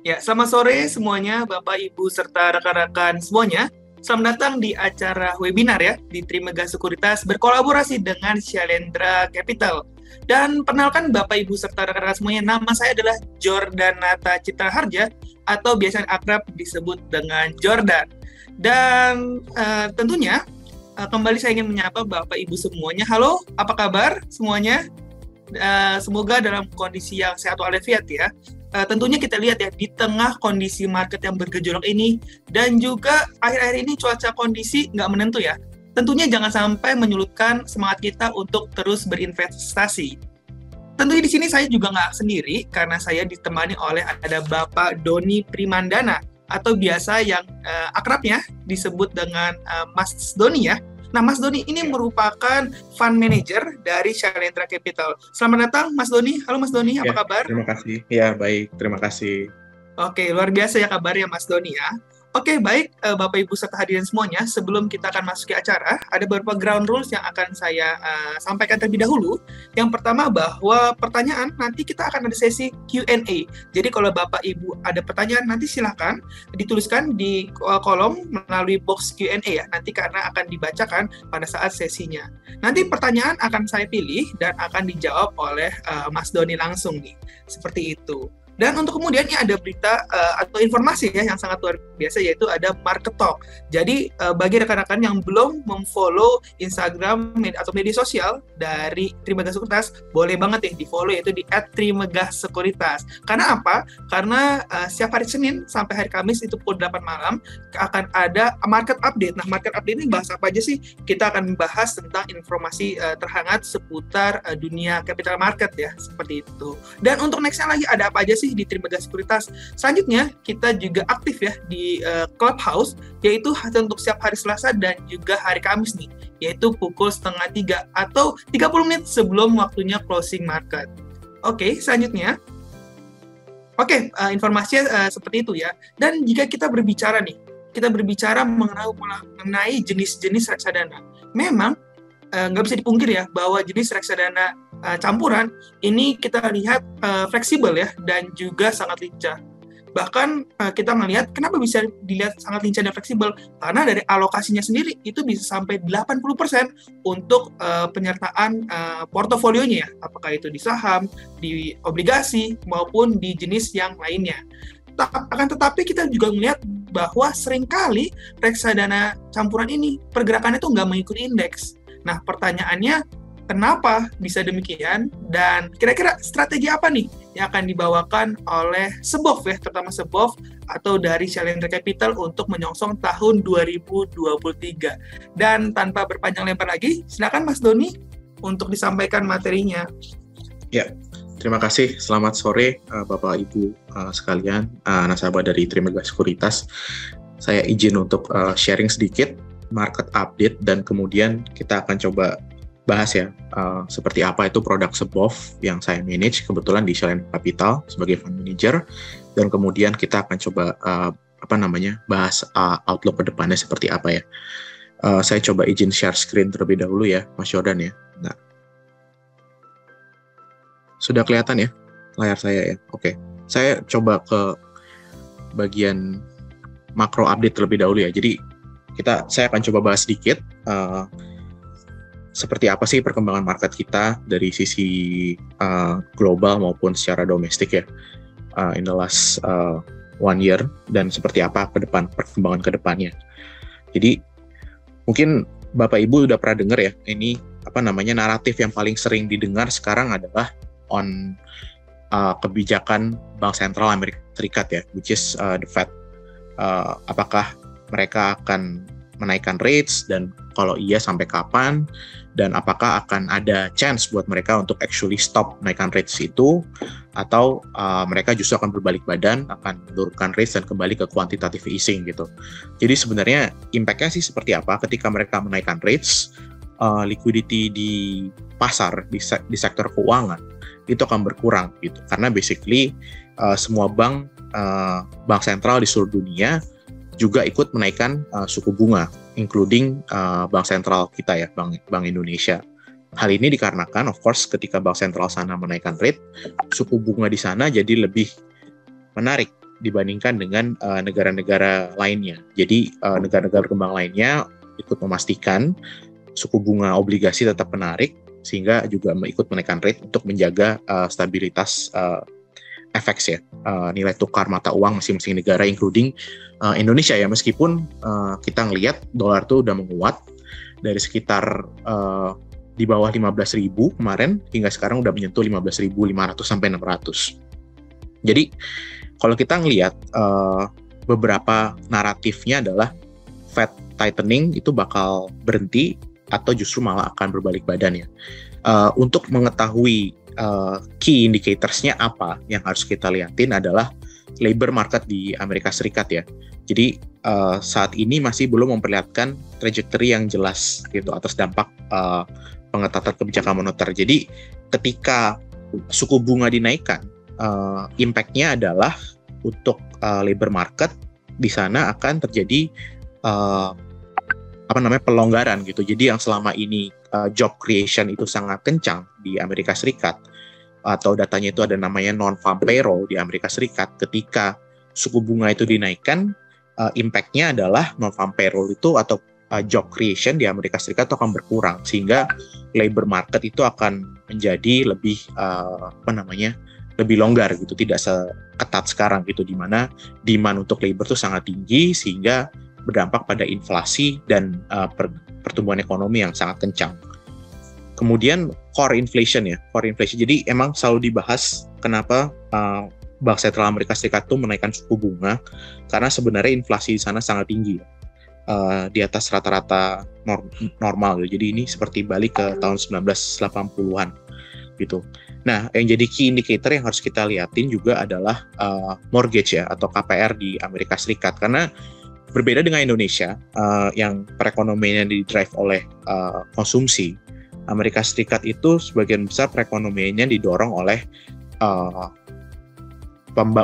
Ya, selamat sore semuanya, Bapak, Ibu, serta rekan-rekan semuanya. Selamat datang di acara webinar ya, di Trimegah Sekuritas berkolaborasi dengan Shalendra Capital. Dan perkenalkan Bapak, Ibu, serta rekan-rekan semuanya, nama saya adalah Jordanata Citra Harja, atau biasanya akrab disebut dengan Jordan. Dan tentunya, kembali saya ingin menyapa Bapak, Ibu semuanya. Halo, apa kabar semuanya? Semoga dalam kondisi yang sehat walafiat ya. Tentunya kita lihat ya, di tengah kondisi market yang bergejolak ini, dan juga akhir-akhir ini cuaca kondisi nggak menentu ya, tentunya jangan sampai menyulitkan semangat kita untuk terus berinvestasi. Tentunya di sini saya juga nggak sendiri, karena saya ditemani oleh ada Bapak Doni Primandana, atau biasa yang akrabnya disebut dengan Mas Doni ya. Nah, Mas Doni ini merupakan fund manager dari Shalendra Capital. Selamat datang, Mas Doni. Halo, Mas Doni. Apa kabar? Terima kasih. Ya, baik. Terima kasih. Oke, luar biasa ya kabarnya, Mas Doni ya. Oke, baik, Bapak, Ibu, serta hadirin semuanya. Sebelum kita akan masuk ke acara, ada beberapa ground rules yang akan saya sampaikan terlebih dahulu. Yang pertama, bahwa pertanyaan, nanti kita akan ada sesi Q&A. Jadi kalau Bapak, Ibu ada pertanyaan, nanti silahkan dituliskan di kolom melalui box Q&A ya. Nanti karena akan dibacakan pada saat sesinya. Nanti pertanyaan akan saya pilih dan akan dijawab oleh Mas Doni langsung nih. Seperti itu. Dan untuk kemudian ini ada berita atau informasi ya yang sangat luar biasa, yaitu ada Market Talk. Jadi bagi rekan-rekan yang belum memfollow Instagram atau media sosial dari Trimegah Sekuritas, boleh banget ya di-follow, yaitu di @trimegahsekuritas. Karena apa? Karena setiap hari Senin sampai hari Kamis itu pukul 8 malam akan ada market update. Nah, market update ini bahas apa aja sih? Kita akan membahas tentang informasi terhangat seputar dunia capital market ya, seperti itu. Dan untuk nextnya lagi ada apa aja sih di Trimegah Sekuritas? Selanjutnya kita juga aktif ya di Clubhouse, yaitu untuk setiap hari Selasa dan juga hari Kamis nih, yaitu pukul 2:30 atau 30 menit sebelum waktunya closing market. Oke, selanjutnya. Oke, informasinya seperti itu ya. Dan jika kita berbicara mengenai jenis-jenis reksadana, memang nggak bisa dipungkir ya bahwa jenis reksadana campuran ini kita lihat fleksibel ya, dan juga sangat lincah. Bahkan kita melihat kenapa bisa dilihat sangat lincah dan fleksibel, karena dari alokasinya sendiri itu bisa sampai 80% untuk penyertaan portofolionya ya, apakah itu di saham, di obligasi, maupun di jenis yang lainnya. Akan tetapi kita juga melihat bahwa seringkali reksadana campuran ini pergerakannya itu nggak mengikuti indeks. Nah, pertanyaannya, kenapa bisa demikian? Dan kira-kira strategi apa nih yang akan dibawakan oleh SBOF ya, terutama SBOF atau dari Shalendra Capital untuk menyongsong tahun 2023. Dan tanpa berpanjang lebar lagi, silakan Mas Doni untuk disampaikan materinya. Ya, terima kasih. Selamat sore Bapak Ibu sekalian, nasabah dari Trimegah Sekuritas. Saya izin untuk sharing sedikit market update, dan kemudian kita akan coba bahas ya seperti apa itu produk SBOF yang saya manage kebetulan di Shalendra Capital sebagai fund manager, dan kemudian kita akan coba bahas outlook ke depannya seperti apa ya. Saya coba izin share screen terlebih dahulu ya, Mas Jordan ya. Nah, sudah kelihatan ya layar saya ya? Oke. Saya coba ke bagian makro update terlebih dahulu ya. Jadi saya akan coba bahas sedikit seperti apa sih perkembangan market kita dari sisi global maupun secara domestik ya in the last 1 year, dan seperti apa perkembangan ke depannya. Jadi mungkin Bapak Ibu udah pernah dengar ya, ini naratif yang paling sering didengar sekarang adalah kebijakan Bank Sentral Amerika Serikat ya, which is the Fed. Apakah mereka akan menaikkan rates, dan kalau iya sampai kapan, dan apakah akan ada chance buat mereka untuk actually stop menaikkan rates itu, atau mereka justru akan berbalik badan, akan menurunkan rates dan kembali ke quantitative easing gitu. Jadi sebenarnya impact-nya sih seperti apa ketika mereka menaikkan rates, liquidity di pasar, di sektor keuangan itu akan berkurang gitu, karena basically semua bank sentral di seluruh dunia juga ikut menaikkan suku bunga, including bank sentral kita ya, Bank Indonesia. Hal ini dikarenakan, of course, ketika bank sentral sana menaikkan rate, suku bunga di sana jadi lebih menarik dibandingkan dengan negara-negara lainnya. Jadi negara-negara berkembang lainnya ikut memastikan suku bunga obligasi tetap menarik, sehingga juga ikut menaikkan rate untuk menjaga stabilitas FX ya, nilai tukar mata uang masing-masing negara, including Indonesia ya. Meskipun kita ngelihat dolar tuh udah menguat dari sekitar di bawah 15.000 kemarin hingga sekarang udah menyentuh 15.500 sampai 600. Jadi kalau kita ngelihat beberapa naratifnya adalah Fed tightening itu bakal berhenti atau justru malah akan berbalik badan ya. Untuk mengetahui key indicators-nya apa yang harus kita lihatin adalah labor market di Amerika Serikat ya. Jadi saat ini masih belum memperlihatkan trajectory yang jelas gitu atas dampak pengetatan kebijakan moneter. Jadi ketika suku bunga dinaikkan, impact-nya adalah untuk labor market di sana akan terjadi pelonggaran gitu. Jadi yang selama ini job creation itu sangat kencang di Amerika Serikat, atau datanya itu ada namanya non-farm payroll di Amerika Serikat, ketika suku bunga itu dinaikkan, impact-nya adalah non-farm payroll itu atau job creation di Amerika Serikat itu akan berkurang, sehingga labor market itu akan menjadi lebih lebih longgar gitu, tidak seketat sekarang gitu, di mana demand untuk labor itu sangat tinggi sehingga berdampak pada inflasi dan pertumbuhan ekonomi yang sangat kencang. Kemudian core inflation ya, core inflation. Jadi emang selalu dibahas kenapa Bank Sentral Amerika Serikat itu menaikkan suku bunga, karena sebenarnya inflasi di sana sangat tinggi, di atas rata-rata normal gitu. Jadi ini seperti balik ke tahun 1980-an gitu. Nah, yang jadi key indicator yang harus kita liatin juga adalah mortgage ya, atau KPR di Amerika Serikat, karena berbeda dengan Indonesia yang perekonomiannya didrive oleh konsumsi. Amerika Serikat itu sebagian besar perekonomiannya didorong oleh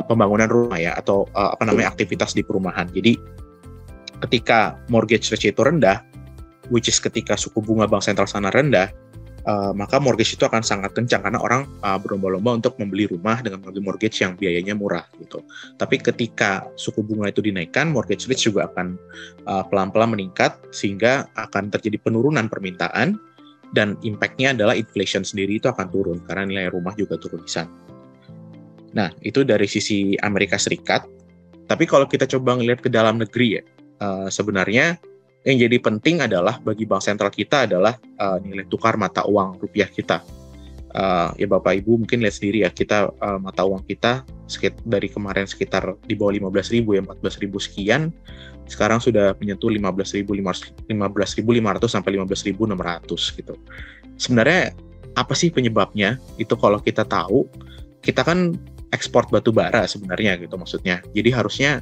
pembangunan rumah ya, atau aktivitas di perumahan. Jadi ketika mortgage rate itu rendah, which is ketika suku bunga bank sentral sana rendah, maka mortgage itu akan sangat kencang karena orang berlomba-lomba untuk membeli rumah dengan mengambil mortgage yang biayanya murah gitu. Tapi ketika suku bunga itu dinaikkan, mortgage rate juga akan pelan-pelan meningkat, sehingga akan terjadi penurunan permintaan, dan impact-nya adalah inflation sendiri itu akan turun karena nilai rumah juga turun di sana. Nah, itu dari sisi Amerika Serikat. Tapi kalau kita coba ngelihat ke dalam negeri ya, sebenarnya yang jadi penting adalah bagi bank sentral kita adalah nilai tukar mata uang rupiah kita. Ya Bapak Ibu mungkin lihat sendiri ya, kita mata uang kita dari kemarin sekitar di bawah 15.000 ya, 14.000 sekian, sekarang sudah menyentuh 15.500 sampai 15.600 gitu. Sebenarnya apa sih penyebabnya? Itu kalau kita tahu, kita kan ekspor batu bara sebenarnya gitu maksudnya. Jadi harusnya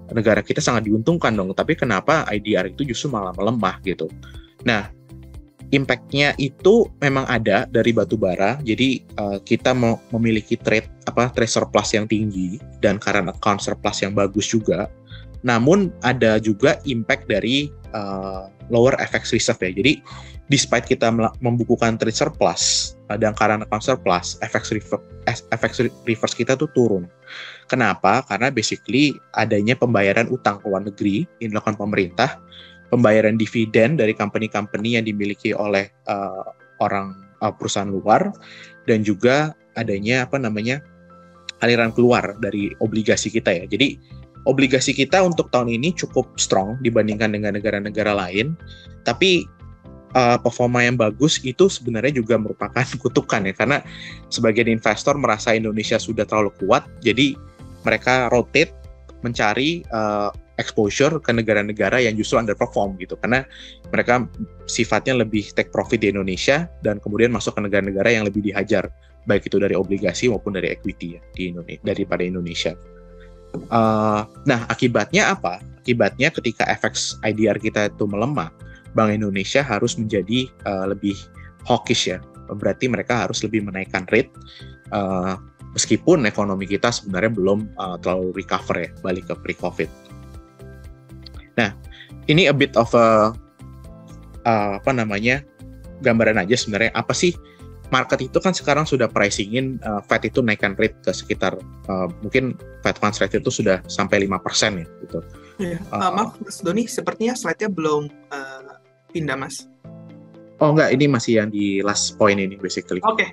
negara kita sangat diuntungkan dong, tapi kenapa IDR itu justru malah melemah gitu. Nah, impact-nya itu memang ada dari batu bara. Jadi kita mau memiliki trade surplus yang tinggi dan current account surplus yang bagus juga. Namun ada juga impact dari lower FX reserve ya. Jadi despite kita membukukan trade surplus dan current account surplus, FX reverse kita tuh turun. Kenapa? Karena basically adanya pembayaran utang ke luar negeri yang dilakukan pemerintah, pembayaran dividen dari company-company yang dimiliki oleh perusahaan luar, dan juga adanya aliran keluar dari obligasi kita ya. Jadi obligasi kita untuk tahun ini cukup strong dibandingkan dengan negara-negara lain, tapi performa yang bagus itu sebenarnya juga merupakan kutukan ya, karena sebagian investor merasa Indonesia sudah terlalu kuat, jadi mereka rotate mencari exposure ke negara-negara yang justru underperform gitu, karena mereka sifatnya lebih take profit di Indonesia dan kemudian masuk ke negara-negara yang lebih dihajar, baik itu dari obligasi maupun dari equity ya di Indonesia daripada Indonesia. Nah, akibatnya apa? Akibatnya ketika FX IDR kita itu melemah, Bank Indonesia harus menjadi lebih hawkish ya. Berarti mereka harus lebih menaikkan rate, meskipun ekonomi kita sebenarnya belum terlalu recover ya, balik ke pre-COVID. Nah, ini a bit of a gambaran aja sebenarnya apa sih market itu kan sekarang sudah pricing-in Fed itu naikkan rate ke sekitar mungkin Fed funds rate itu sudah sampai 5% ya gitu. Iya. Maaf Mas Doni, sepertinya slide-nya belum pindah Mas. Oh enggak, ini masih yang di last point ini basically. Oke.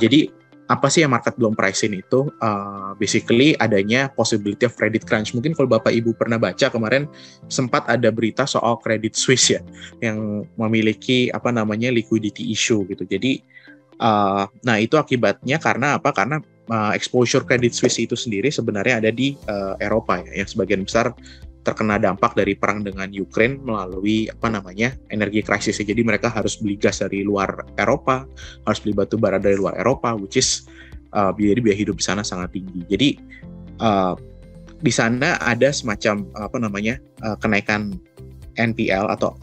Jadi apa sih yang market belum pricing itu? Basically adanya possibility of credit crunch. Mungkin kalau Bapak Ibu pernah baca kemarin sempat ada berita soal Credit Suisse ya, yang memiliki liquidity issue gitu. Jadi, nah itu akibatnya karena apa? Karena exposure Credit Suisse itu sendiri sebenarnya ada di Eropa ya, yang sebagian besar terkena dampak dari perang dengan Ukraine melalui energi krisis. Jadi mereka harus beli gas dari luar Eropa, harus beli batu bara dari luar Eropa, which is biaya hidup di sana sangat tinggi. Jadi di sana ada semacam kenaikan NPL atau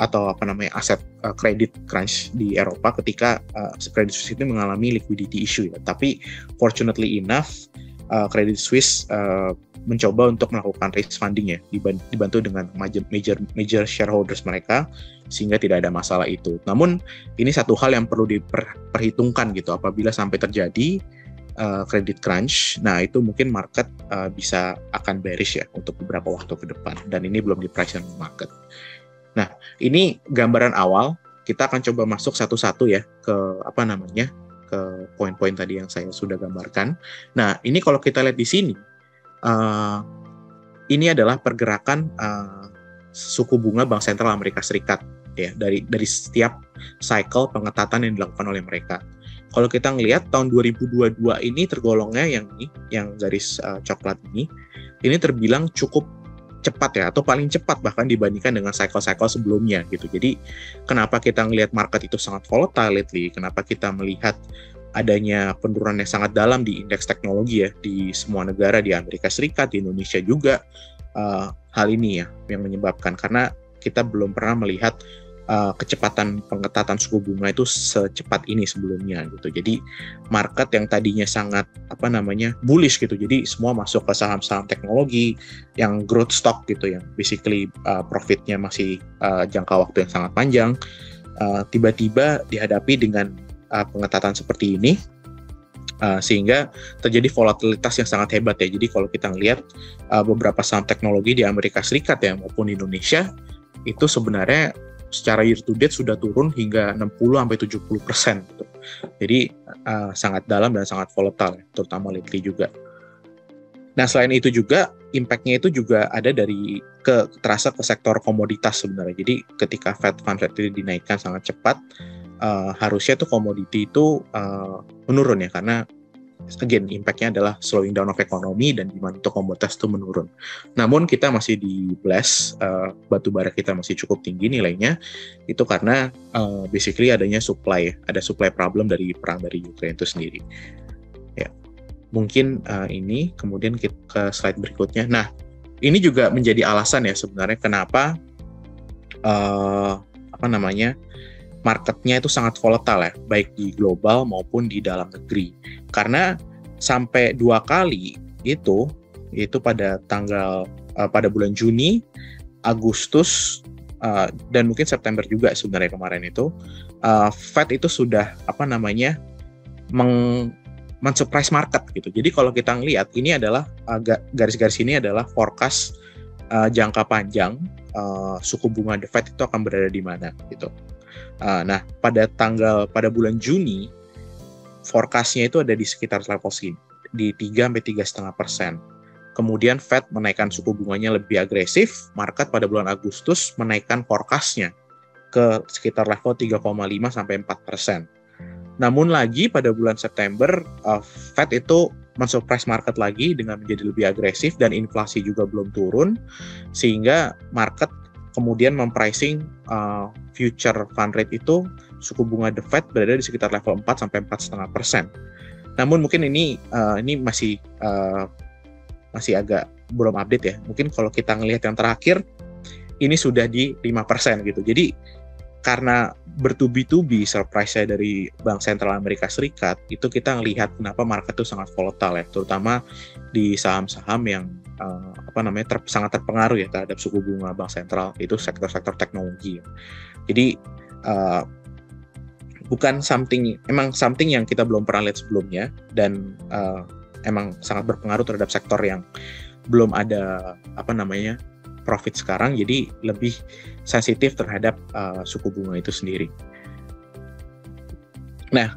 aset credit crunch di Eropa ketika Credit Suisse itu mengalami liquidity issue ya. Tapi fortunately enough Credit Suisse mencoba untuk melakukan raise funding ya, dibantu dengan major shareholders mereka sehingga tidak ada masalah itu. Namun ini satu hal yang perlu diperhitungkan gitu, apabila sampai terjadi credit crunch, nah itu mungkin market bisa akan bearish ya untuk beberapa waktu ke depan, dan ini belum di price in market. Nah ini gambaran awal, kita akan coba masuk satu-satu ya ke ke poin-poin tadi yang saya sudah gambarkan. Nah ini kalau kita lihat di sini, ini adalah pergerakan suku bunga Bank Sentral Amerika Serikat ya, dari setiap cycle pengetatan yang dilakukan oleh mereka. Kalau kita ngelihat tahun 2022 ini tergolongnya yang garis coklat ini terbilang cukup cepat ya, atau paling cepat bahkan dibandingkan dengan cycle-cycle sebelumnya gitu. Jadi kenapa kita ngelihat market itu sangat volatile lately, kenapa kita melihat adanya penurunan yang sangat dalam di indeks teknologi ya di semua negara, di Amerika Serikat, di Indonesia juga, hal ini ya yang menyebabkan, karena kita belum pernah melihat kecepatan pengetatan suku bunga itu secepat ini sebelumnya gitu. Jadi market yang tadinya sangat bullish gitu, jadi semua masuk ke saham-saham teknologi yang growth stock gitu, yang basically profitnya masih jangka waktu yang sangat panjang, tiba-tiba dihadapi dengan pengetatan seperti ini, sehingga terjadi volatilitas yang sangat hebat ya. Jadi kalau kita lihat beberapa saham teknologi di Amerika Serikat ya maupun di Indonesia itu sebenarnya secara year to date sudah turun hingga 60-70% gitu. Jadi sangat dalam dan sangat volatile, terutama lately juga. Nah selain itu juga impact-nya itu juga ada terasa ke sektor komoditas sebenarnya. Jadi ketika Fed Fund Rate dinaikkan sangat cepat, harusnya tuh komoditi itu menurun ya, karena again impact-nya adalah slowing down of economy dan demand untuk komoditas itu menurun. Namun kita masih di blast, batu bara kita masih cukup tinggi nilainya, itu karena basically ada supply problem dari perang dari Ukraine itu sendiri. Ya, mungkin ini kemudian kita ke slide berikutnya. Nah, ini juga menjadi alasan ya sebenarnya kenapa marketnya itu sangat volatile ya, baik di global maupun di dalam negeri. Karena sampai 2 kali itu pada bulan Juni, Agustus, dan mungkin September juga sebenarnya kemarin itu, Fed itu sudah men-surprise market gitu. Jadi kalau kita ngelihat ini adalah garis-garis ini adalah forecast jangka panjang suku bunga The Fed itu akan berada di mana gitu. Nah, pada bulan Juni, forecast-nya itu ada di sekitar level segini, di 3-3,5%. Kemudian Fed menaikkan suku bunganya lebih agresif, market pada bulan Agustus menaikkan forecast-nya ke sekitar level 3,5-4%. Namun lagi pada bulan September, Fed itu men-surprise market lagi dengan menjadi lebih agresif dan inflasi juga belum turun, sehingga market kemudian mempricing future fund rate itu suku bunga The Fed berada di sekitar level 4-4,5%. Namun mungkin ini masih agak belum update ya. Mungkin kalau kita ngelihat yang terakhir ini sudah di 5% gitu. Jadi karena bertubi-tubi surprise-nya dari Bank Sentral Amerika Serikat, itu kita ngelihat kenapa market itu sangat volatile ya, terutama di saham-saham yang sangat terpengaruh ya terhadap suku bunga Bank Sentral, itu sektor-sektor teknologi. Jadi bukan something yang kita belum pernah lihat sebelumnya, dan emang sangat berpengaruh terhadap sektor yang belum ada profit sekarang, jadi lebih sensitif terhadap suku bunga itu sendiri. Nah,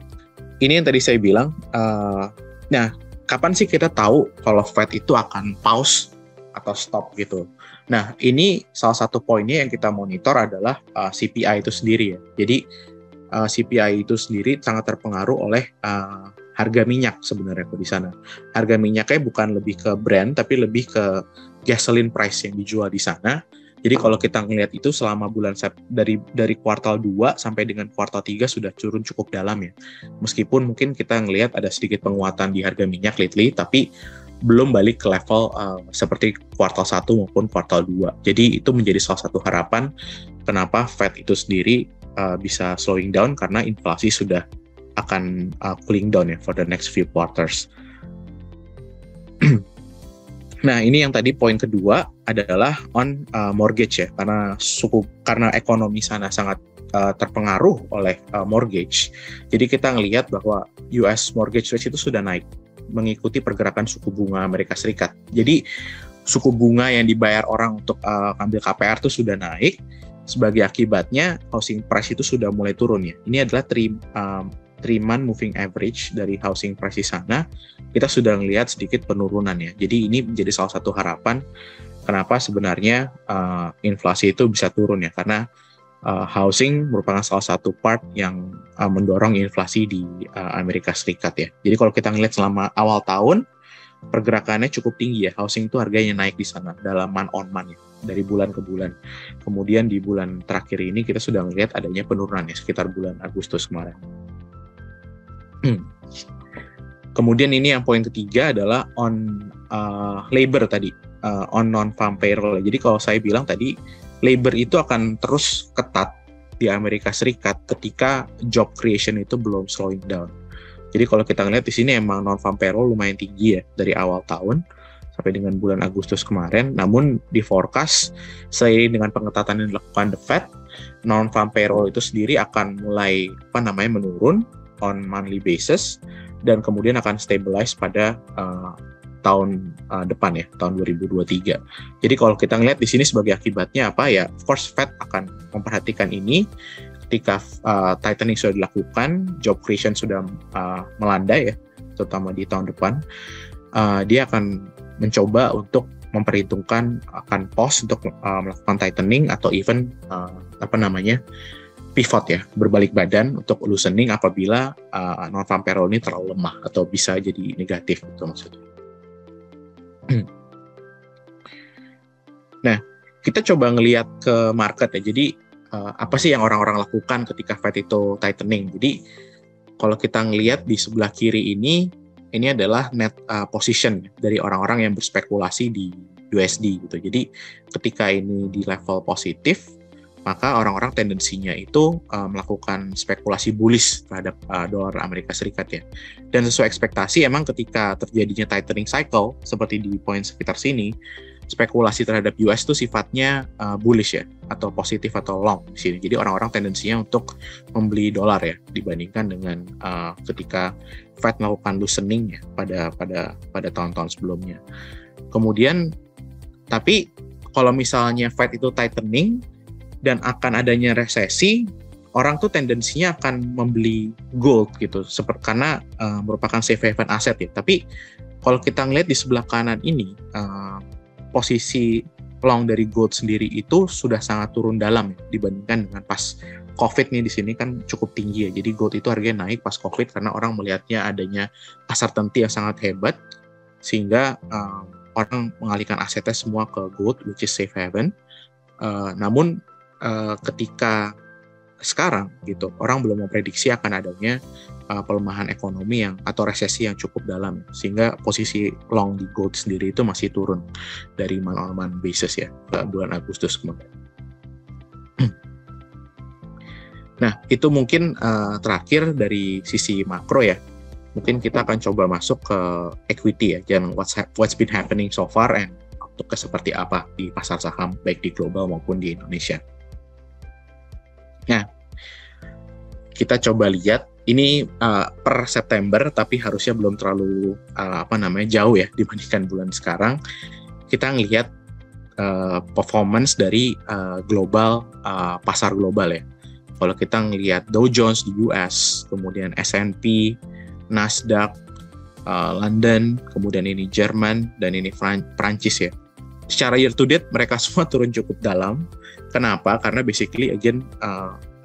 ini yang tadi saya bilang, kapan sih kita tahu kalau Fed itu akan pause atau stop gitu. Nah, ini salah satu poinnya yang kita monitor adalah CPI itu sendiri ya. Jadi CPI itu sendiri sangat terpengaruh oleh harga minyak sebenarnya di sana. Harga minyaknya bukan lebih ke brand, tapi lebih ke gasoline price yang dijual di sana. Jadi kalau kita ngelihat itu selama bulan dari kuartal 2 sampai dengan kuartal 3 sudah turun cukup dalam ya. Meskipun mungkin kita ngelihat ada sedikit penguatan di harga minyak lately, tapi belum balik ke level seperti kuartal 1 maupun kuartal 2. Jadi itu menjadi salah satu harapan kenapa Fed itu sendiri bisa slowing down, karena inflasi sudah akan cooling down ya for the next few quarters. Nah, ini yang tadi poin kedua adalah on mortgage ya, karena ekonomi sana sangat terpengaruh oleh mortgage. Jadi kita ngelihat bahwa US mortgage rate itu sudah naik mengikuti pergerakan suku bunga Amerika Serikat. Jadi suku bunga yang dibayar orang untuk ambil KPR itu sudah naik. Sebagai akibatnya housing price itu sudah mulai turun ya. Ini adalah 3-month moving average dari housing price di sana. Kita sudah melihat sedikit penurunan ya. Jadi ini menjadi salah satu harapan kenapa sebenarnya inflasi itu bisa turun ya, karena housing merupakan salah satu part yang mendorong inflasi di Amerika Serikat ya. Jadi kalau kita ngelihat selama awal tahun pergerakannya cukup tinggi ya, housing itu harganya naik di sana dalam month on month ya, dari bulan ke bulan. Kemudian di bulan terakhir ini kita sudah melihat adanya penurunan ya, sekitar bulan Agustus kemarin. Kemudian ini yang poin ketiga adalah on labor tadi, on non-farm payroll. Jadi kalau saya bilang tadi, labor itu akan terus ketat di Amerika Serikat ketika job creation itu belum slowing down. Jadi kalau kita ngelihat di sini emang non-farm payroll lumayan tinggi ya dari awal tahun sampai dengan bulan Agustus kemarin. Namun di forecast seiring dengan pengetatan yang dilakukan The Fed, non-farm payroll itu sendiri akan mulai menurun on monthly basis, dan kemudian akan stabilize pada tahun depan ya, tahun 2023. Jadi kalau kita ngelihat di sini sebagai akibatnya apa ya, of course Fed akan memperhatikan ini. Ketika tightening sudah dilakukan, job creation sudah melandai ya, terutama di tahun depan, dia akan mencoba untuk memperhitungkan akan pause untuk melakukan tightening atau even pivot ya, berbalik badan untuk loosening apabila non-farm payroll ini terlalu lemah atau bisa jadi negatif gitu maksudnya. Nah, kita coba ngelihat ke market ya. Jadi apa sih yang orang-orang lakukan ketika Fed itu tightening? Jadi kalau kita ngelihat di sebelah kiri ini adalah net position dari orang-orang yang berspekulasi di USD gitu. Jadi ketika ini di level positif, maka orang-orang tendensinya itu melakukan spekulasi bullish terhadap dolar Amerika Serikat ya. Dan sesuai ekspektasi, emang ketika terjadinya tightening cycle seperti di poin sekitar sini, spekulasi terhadap US itu sifatnya bullish ya, atau positif atau long di sini. Jadi orang-orang tendensinya untuk membeli dolar ya, dibandingkan dengan ketika Fed melakukan loosening ya pada tahun-tahun sebelumnya. Kemudian, tapi kalau misalnya Fed itu tightening dan akan adanya resesi, orang tuh tendensinya akan membeli gold gitu, karena merupakan safe haven aset ya. Tapi kalau kita ngelihat di sebelah kanan ini, posisi long dari gold sendiri itu sudah sangat turun dalam ya, dibandingkan dengan pas COVID nih. Di sini kan cukup tinggi ya. Jadi gold itu harganya naik pas COVID karena orang melihatnya adanya uncertainty yang sangat hebat, sehingga orang mengalihkan asetnya semua ke gold, which is safe haven. Namun ketika sekarang gitu, orang belum memprediksi akan adanya pelemahan ekonomi atau resesi yang cukup dalam, sehingga posisi long di gold sendiri itu masih turun dari month-on-month basis ya ke bulan Agustus kemarin. Nah, itu mungkin terakhir dari sisi makro ya. Mungkin kita akan coba masuk ke equity ya, dan what's been happening so far and outlook seperti apa di pasar saham baik di global maupun di Indonesia. Nah, kita coba lihat ini per September, tapi harusnya belum terlalu jauh ya dibandingkan bulan sekarang. Kita ngelihat performance dari global pasar global ya. Kalau kita ngelihat Dow Jones di US, kemudian S&P, Nasdaq, London, kemudian ini Jerman, dan ini Prancis ya. Secara year to date mereka semua turun cukup dalam. Kenapa? Karena basically again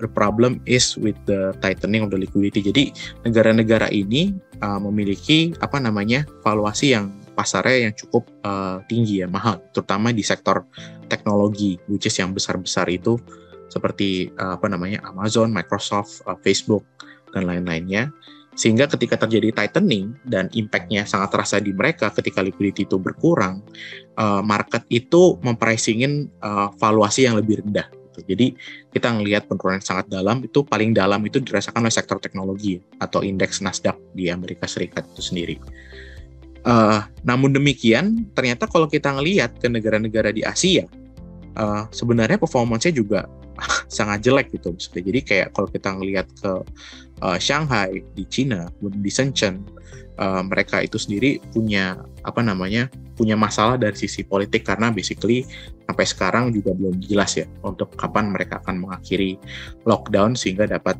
the problem is with the tightening of the liquidity. Jadi negara-negara ini memiliki valuasi yang pasarnya yang cukup tinggi ya, mahal, terutama di sektor teknologi, which is yang besar-besar itu seperti Amazon, Microsoft, Facebook, dan lain-lainnya. Sehingga ketika terjadi tightening dan impact-nya sangat terasa di mereka ketika liquidity itu berkurang, market itu mempricing-in valuasi yang lebih rendah. Jadi kita ngelihat penurunan sangat dalam, itu paling dalam itu dirasakan oleh sektor teknologi atau indeks Nasdaq di Amerika Serikat itu sendiri. Namun demikian, ternyata kalau kita ngelihat ke negara-negara di Asia, sebenarnya performance-nya juga sangat jelek gitu. Jadi kayak kalau kita ngelihat ke Shanghai di Cina, di Shenzhen, mereka itu sendiri punya punya masalah dari sisi politik, karena basically sampai sekarang juga belum jelas ya untuk kapan mereka akan mengakhiri lockdown sehingga dapat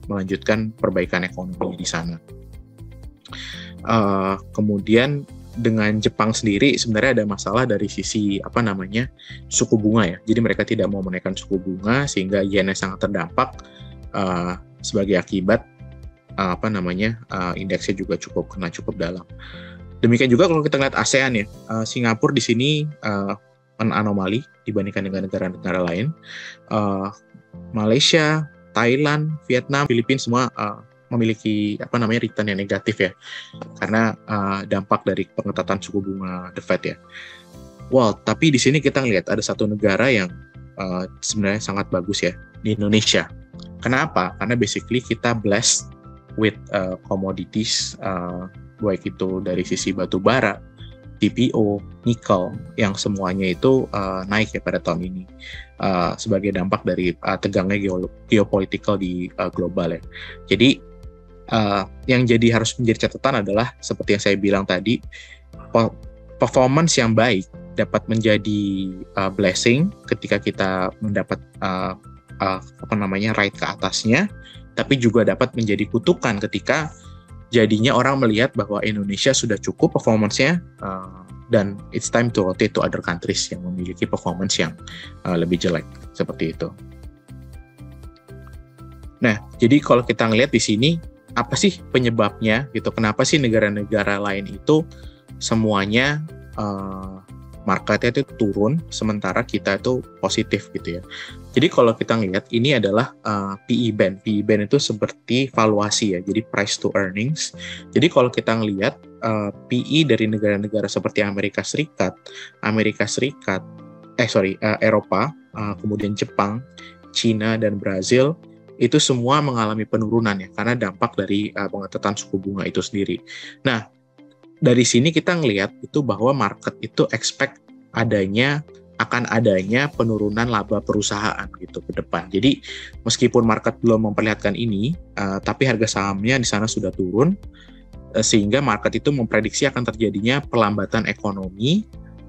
melanjutkan perbaikan ekonomi di sana. Kemudian dengan Jepang sendiri sebenarnya ada masalah dari sisi suku bunga ya. Jadi mereka tidak mau menaikkan suku bunga sehingga yen-nya sangat terdampak, sebagai akibat indeksnya juga kena cukup dalam. Demikian juga kalau kita lihat ASEAN ya, Singapura di sini anomali dibandingkan dengan negara-negara lain. Malaysia, Thailand, Vietnam, Filipina semua memiliki return yang negatif ya, karena dampak dari pengetatan suku bunga The Fed ya. Tapi di sini kita lihat ada satu negara yang sebenarnya sangat bagus ya, di Indonesia. Kenapa? Karena basically kita blessed with commodities, baik itu dari sisi batu bara, TPO, nikel, yang semuanya itu naik ya pada tahun ini, sebagai dampak dari tegangnya geopolitikal di global ya. Jadi yang harus menjadi catatan adalah seperti yang saya bilang tadi, performance yang baik dapat menjadi blessing ketika kita mendapat ride ke atasnya, tapi juga dapat menjadi kutukan ketika jadinya orang melihat bahwa Indonesia sudah cukup performance-nya, dan it's time to rotate to other countries yang memiliki performance yang lebih jelek, seperti itu. Nah, jadi kalau kita ngelihat di sini, apa sih penyebabnya gitu? Kenapa sih negara-negara lain itu semuanya marketnya itu turun, sementara kita itu positif gitu ya. Jadi kalau kita ngelihat, ini adalah PE band. PE band itu seperti valuasi ya, jadi price to earnings. Jadi kalau kita ngelihat PE dari negara-negara seperti Eropa, kemudian Jepang, Cina, dan Brazil, itu semua mengalami penurunan ya, karena dampak dari pengetatan suku bunga itu sendiri. Nah, dari sini kita ngelihat itu bahwa market itu expect akan adanya penurunan laba perusahaan gitu ke depan. Jadi meskipun market belum memperlihatkan ini, tapi harga sahamnya di sana sudah turun, sehingga market itu memprediksi akan terjadinya perlambatan ekonomi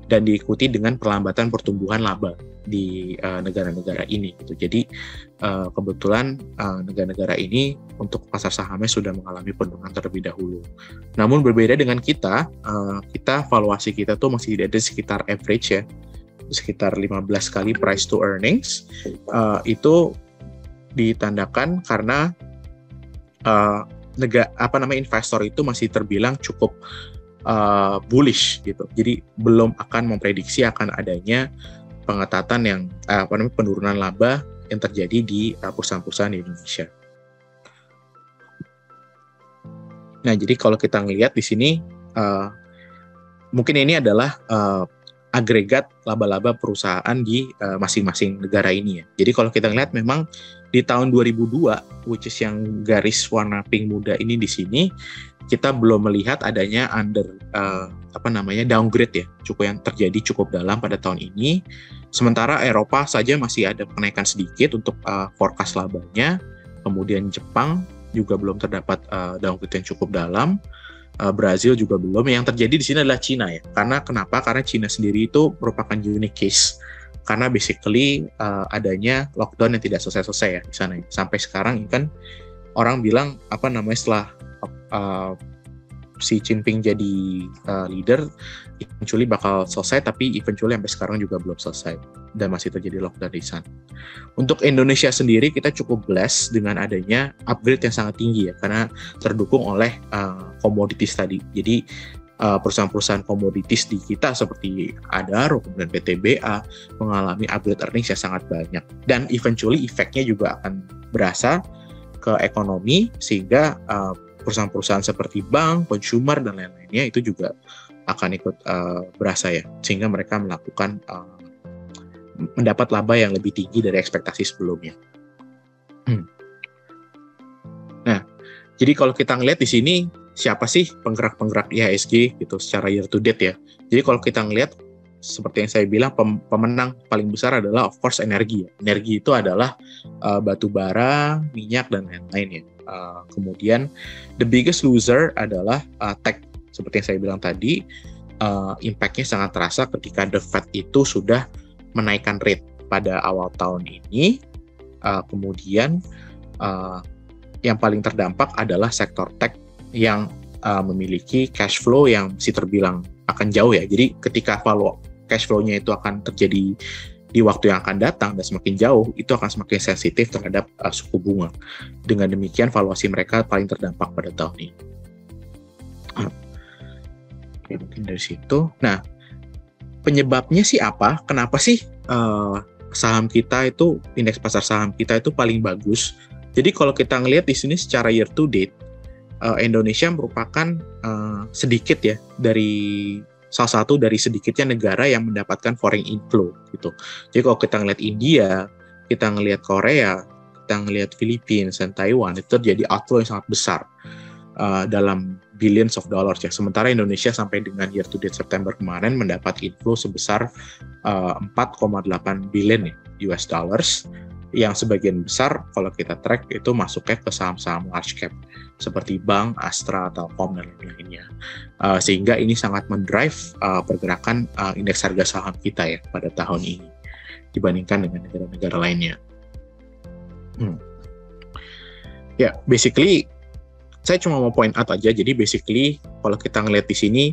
dan diikuti dengan perlambatan pertumbuhan laba di negara-negara ini gitu. Jadi kebetulan negara-negara ini untuk pasar sahamnya sudah mengalami penurunan terlebih dahulu. Namun berbeda dengan kita valuasi kita tuh masih ada sekitar average ya, sekitar 15 kali price to earnings. Itu ditandakan karena investor itu masih terbilang cukup bullish gitu. Jadi belum akan memprediksi akan adanya pengetatan yang penurunan laba yang terjadi di perusahaan-perusahaan di Indonesia. Nah, jadi kalau kita ngelihat di sini, mungkin ini adalah agregat laba-laba perusahaan di masing-masing negara ini ya. Jadi kalau kita ngelihat memang di tahun 2002, which is yang garis warna pink muda ini di sini, kita belum melihat adanya downgrade ya, yang terjadi cukup dalam pada tahun ini. Sementara Eropa saja masih ada kenaikan sedikit untuk forecast labanya. Kemudian Jepang juga belum terdapat downgrade yang cukup dalam. Brazil juga belum. Yang terjadi di sini adalah Cina ya. Kenapa? Karena Cina sendiri itu merupakan unique case. Karena basically adanya lockdown yang tidak selesai-selesai ya di sana. Sampai sekarang kan orang bilang setelah Xi Jinping jadi leader, eventually bakal selesai, tapi eventually sampai sekarang juga belum selesai dan masih terjadi lockdown di sana. Untuk Indonesia sendiri kita cukup blessed dengan adanya upgrade yang sangat tinggi ya, karena terdukung oleh komoditis tadi. Jadi perusahaan-perusahaan komoditis di kita seperti Adaro, kemudian PTBA mengalami upgrade earnings yang sangat banyak, dan eventually efeknya juga akan berasa ke ekonomi, sehingga perusahaan-perusahaan seperti bank, consumer, dan lain-lainnya itu juga akan ikut berasa ya, sehingga mereka mendapat laba yang lebih tinggi dari ekspektasi sebelumnya. Nah, jadi kalau kita ngelihat di sini, siapa sih penggerak-penggerak IHSG gitu secara year to date ya. Jadi kalau kita ngelihat, seperti yang saya bilang, pemenang paling besar adalah of course energi ya. Energi itu adalah batu bara, minyak, dan lain-lain ya. Kemudian the biggest loser adalah tech. Seperti yang saya bilang tadi, impact-nya sangat terasa ketika The Fed itu sudah menaikkan rate pada awal tahun ini. Kemudian yang paling terdampak adalah sektor tech yang memiliki cash flow yang masih terbilang akan jauh ya. Jadi ketika cash flow-nya itu akan terjadi di waktu yang akan datang dan semakin jauh, itu akan semakin sensitif terhadap suku bunga. Dengan demikian, valuasi mereka paling terdampak pada tahun ini. Oke, mungkin dari situ. Nah, penyebabnya sih apa? Kenapa sih saham kita itu, indeks pasar saham kita itu paling bagus? Jadi kalau kita ngelihat di sini secara year to date, Indonesia merupakan sedikit ya salah satu dari sedikitnya negara yang mendapatkan foreign inflow gitu. Jadi kalau kita ngelihat India, kita ngelihat Korea, kita ngelihat Filipina dan Taiwan, itu terjadi outflow yang sangat besar dalam billions of dollars ya. Sementara Indonesia sampai dengan year to date September kemarin mendapat inflow sebesar 4,8 billion US dollars, yang sebagian besar kalau kita track itu masuknya ke saham-saham large cap seperti bank, Astra, Telkom, dan lain-lainnya. Sehingga ini sangat mendrive pergerakan indeks harga saham kita ya pada tahun ini dibandingkan dengan negara-negara lainnya. Ya, basically saya cuma mau point out aja. Jadi basically kalau kita ngelihat di sini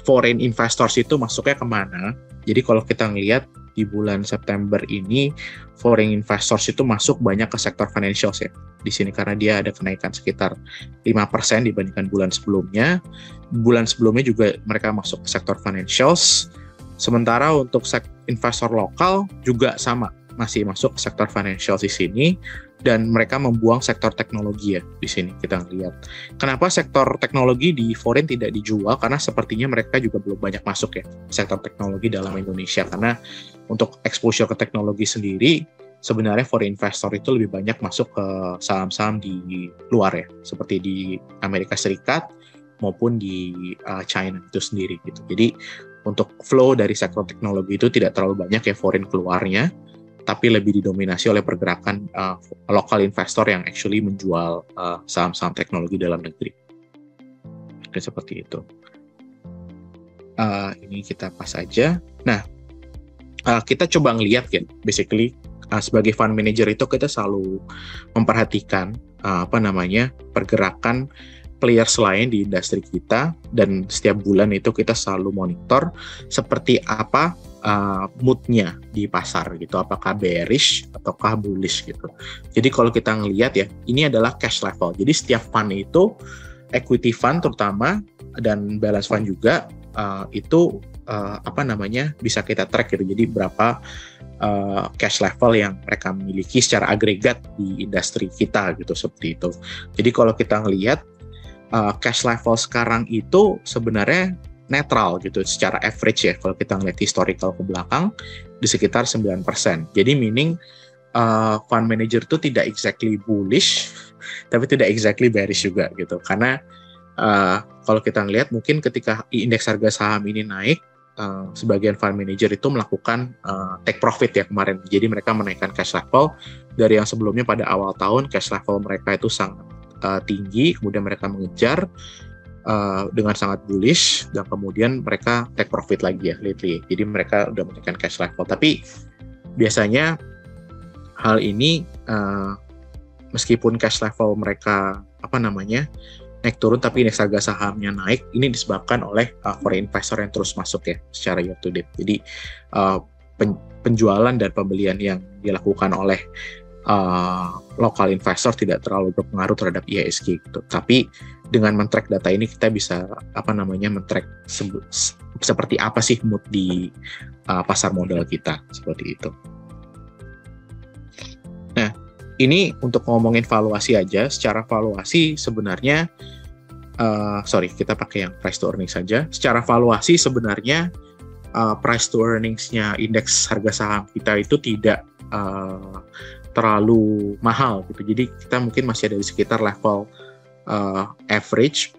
foreign investors itu masuknya kemana? Jadi kalau kita ngelihat di bulan September ini, foreign investors itu masuk banyak ke sektor financials ya. Di sini karena dia ada kenaikan sekitar 5% dibandingkan bulan sebelumnya. Bulan sebelumnya juga mereka masuk ke sektor financials. Sementara untuk investor lokal juga sama, masih masuk ke sektor financials di sini, dan mereka membuang sektor teknologi ya di sini kita lihat. Kenapa sektor teknologi di foreign tidak dijual? Karena sepertinya mereka juga belum banyak masuk ya sektor teknologi dalam Indonesia, karena untuk exposure ke teknologi sendiri sebenarnya foreign investor itu lebih banyak masuk ke saham-saham di luar ya, seperti di Amerika Serikat maupun di China itu sendiri gitu. Jadi untuk flow dari sektor teknologi itu tidak terlalu banyak ya foreign keluarnya, tapi lebih didominasi oleh pergerakan lokal investor yang actually menjual saham-saham teknologi dalam negeri. Oke, seperti itu. Ini kita pas aja. Nah, kita coba ngelihat ya, basically sebagai fund manager itu kita selalu memperhatikan pergerakan players lain di industri kita, dan setiap bulan itu kita selalu monitor seperti apa moodnya di pasar gitu, apakah bearish ataukah bullish gitu. Jadi kalau kita ngelihat ya, ini adalah cash level. Jadi setiap fund itu, equity fund terutama dan balance fund juga itu bisa kita track gitu. Jadi berapa cash level yang mereka miliki secara agregat di industri kita gitu, seperti itu. Jadi kalau kita ngelihat cash level sekarang itu sebenarnya netral gitu secara average ya, kalau kita ngelihat historical ke belakang di sekitar 9%. Jadi meaning fund manager itu tidak exactly bullish, tapi tidak exactly bearish juga gitu. Karena kalau kita ngelihat mungkin ketika indeks harga saham ini naik, sebagian fund manager itu melakukan take profit ya kemarin. Jadi mereka menaikkan cash level dari yang sebelumnya pada awal tahun cash level mereka itu sangat tinggi, kemudian mereka mengejar dengan sangat bullish, dan kemudian mereka take profit lagi ya lately. Jadi mereka udah menaikkan cash level. Tapi biasanya hal ini meskipun cash level mereka naik turun, tapi indeks harga sahamnya naik, ini disebabkan oleh foreign investor yang terus masuk ya secara year to date. Jadi penjualan dan pembelian yang dilakukan oleh lokal investor tidak terlalu berpengaruh terhadap IHSG gitu. Tapi dengan men-track data ini kita bisa men-track seperti apa sih mood di pasar modal kita, seperti itu. Nah, ini untuk ngomongin valuasi aja. Secara valuasi sebenarnya kita pakai yang price to earnings saja. Secara valuasi sebenarnya price to earnings-nya indeks harga saham kita itu tidak terlalu mahal gitu. Jadi kita mungkin masih ada di sekitar level average,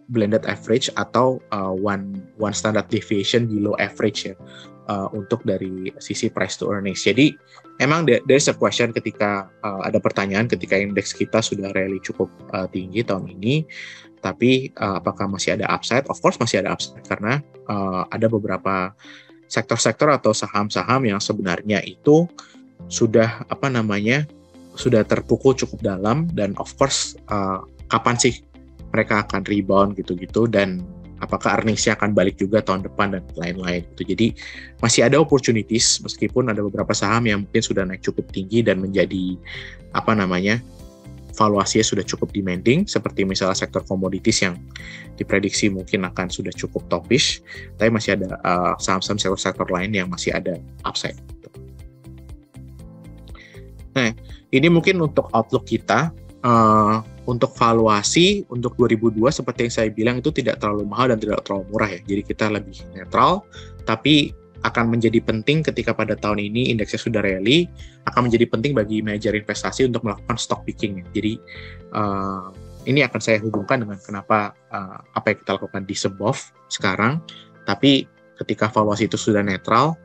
blended average atau one standard deviation below average ya, untuk dari sisi price to earnings. Jadi emang there's a question ketika ada pertanyaan ketika indeks kita sudah rally cukup tinggi tahun ini, tapi apakah masih ada upside? Of course masih ada upside, karena ada beberapa sektor-sektor atau saham-saham yang sebenarnya itu sudah sudah terpukul cukup dalam, dan of course kapan sih mereka akan rebound gitu-gitu, dan apakah earnings-nya akan balik juga tahun depan dan lain-lain gitu. Jadi masih ada opportunities meskipun ada beberapa saham yang mungkin sudah naik cukup tinggi dan menjadi valuasinya sudah cukup demanding, seperti misalnya sektor commodities yang diprediksi mungkin akan sudah cukup topish, tapi masih ada saham-saham sektor-sektor lain yang masih ada upside. Nah, ini mungkin untuk outlook kita. Untuk valuasi untuk 2002 seperti yang saya bilang itu tidak terlalu mahal dan tidak terlalu murah ya. Jadi kita lebih netral, tapi akan menjadi penting ketika pada tahun ini indeksnya sudah rally, akan menjadi penting bagi manajer investasi untuk melakukan stock picking. Jadi ini akan saya hubungkan dengan kenapa apa yang kita lakukan di SEBOF sekarang, tapi ketika valuasi itu sudah netral,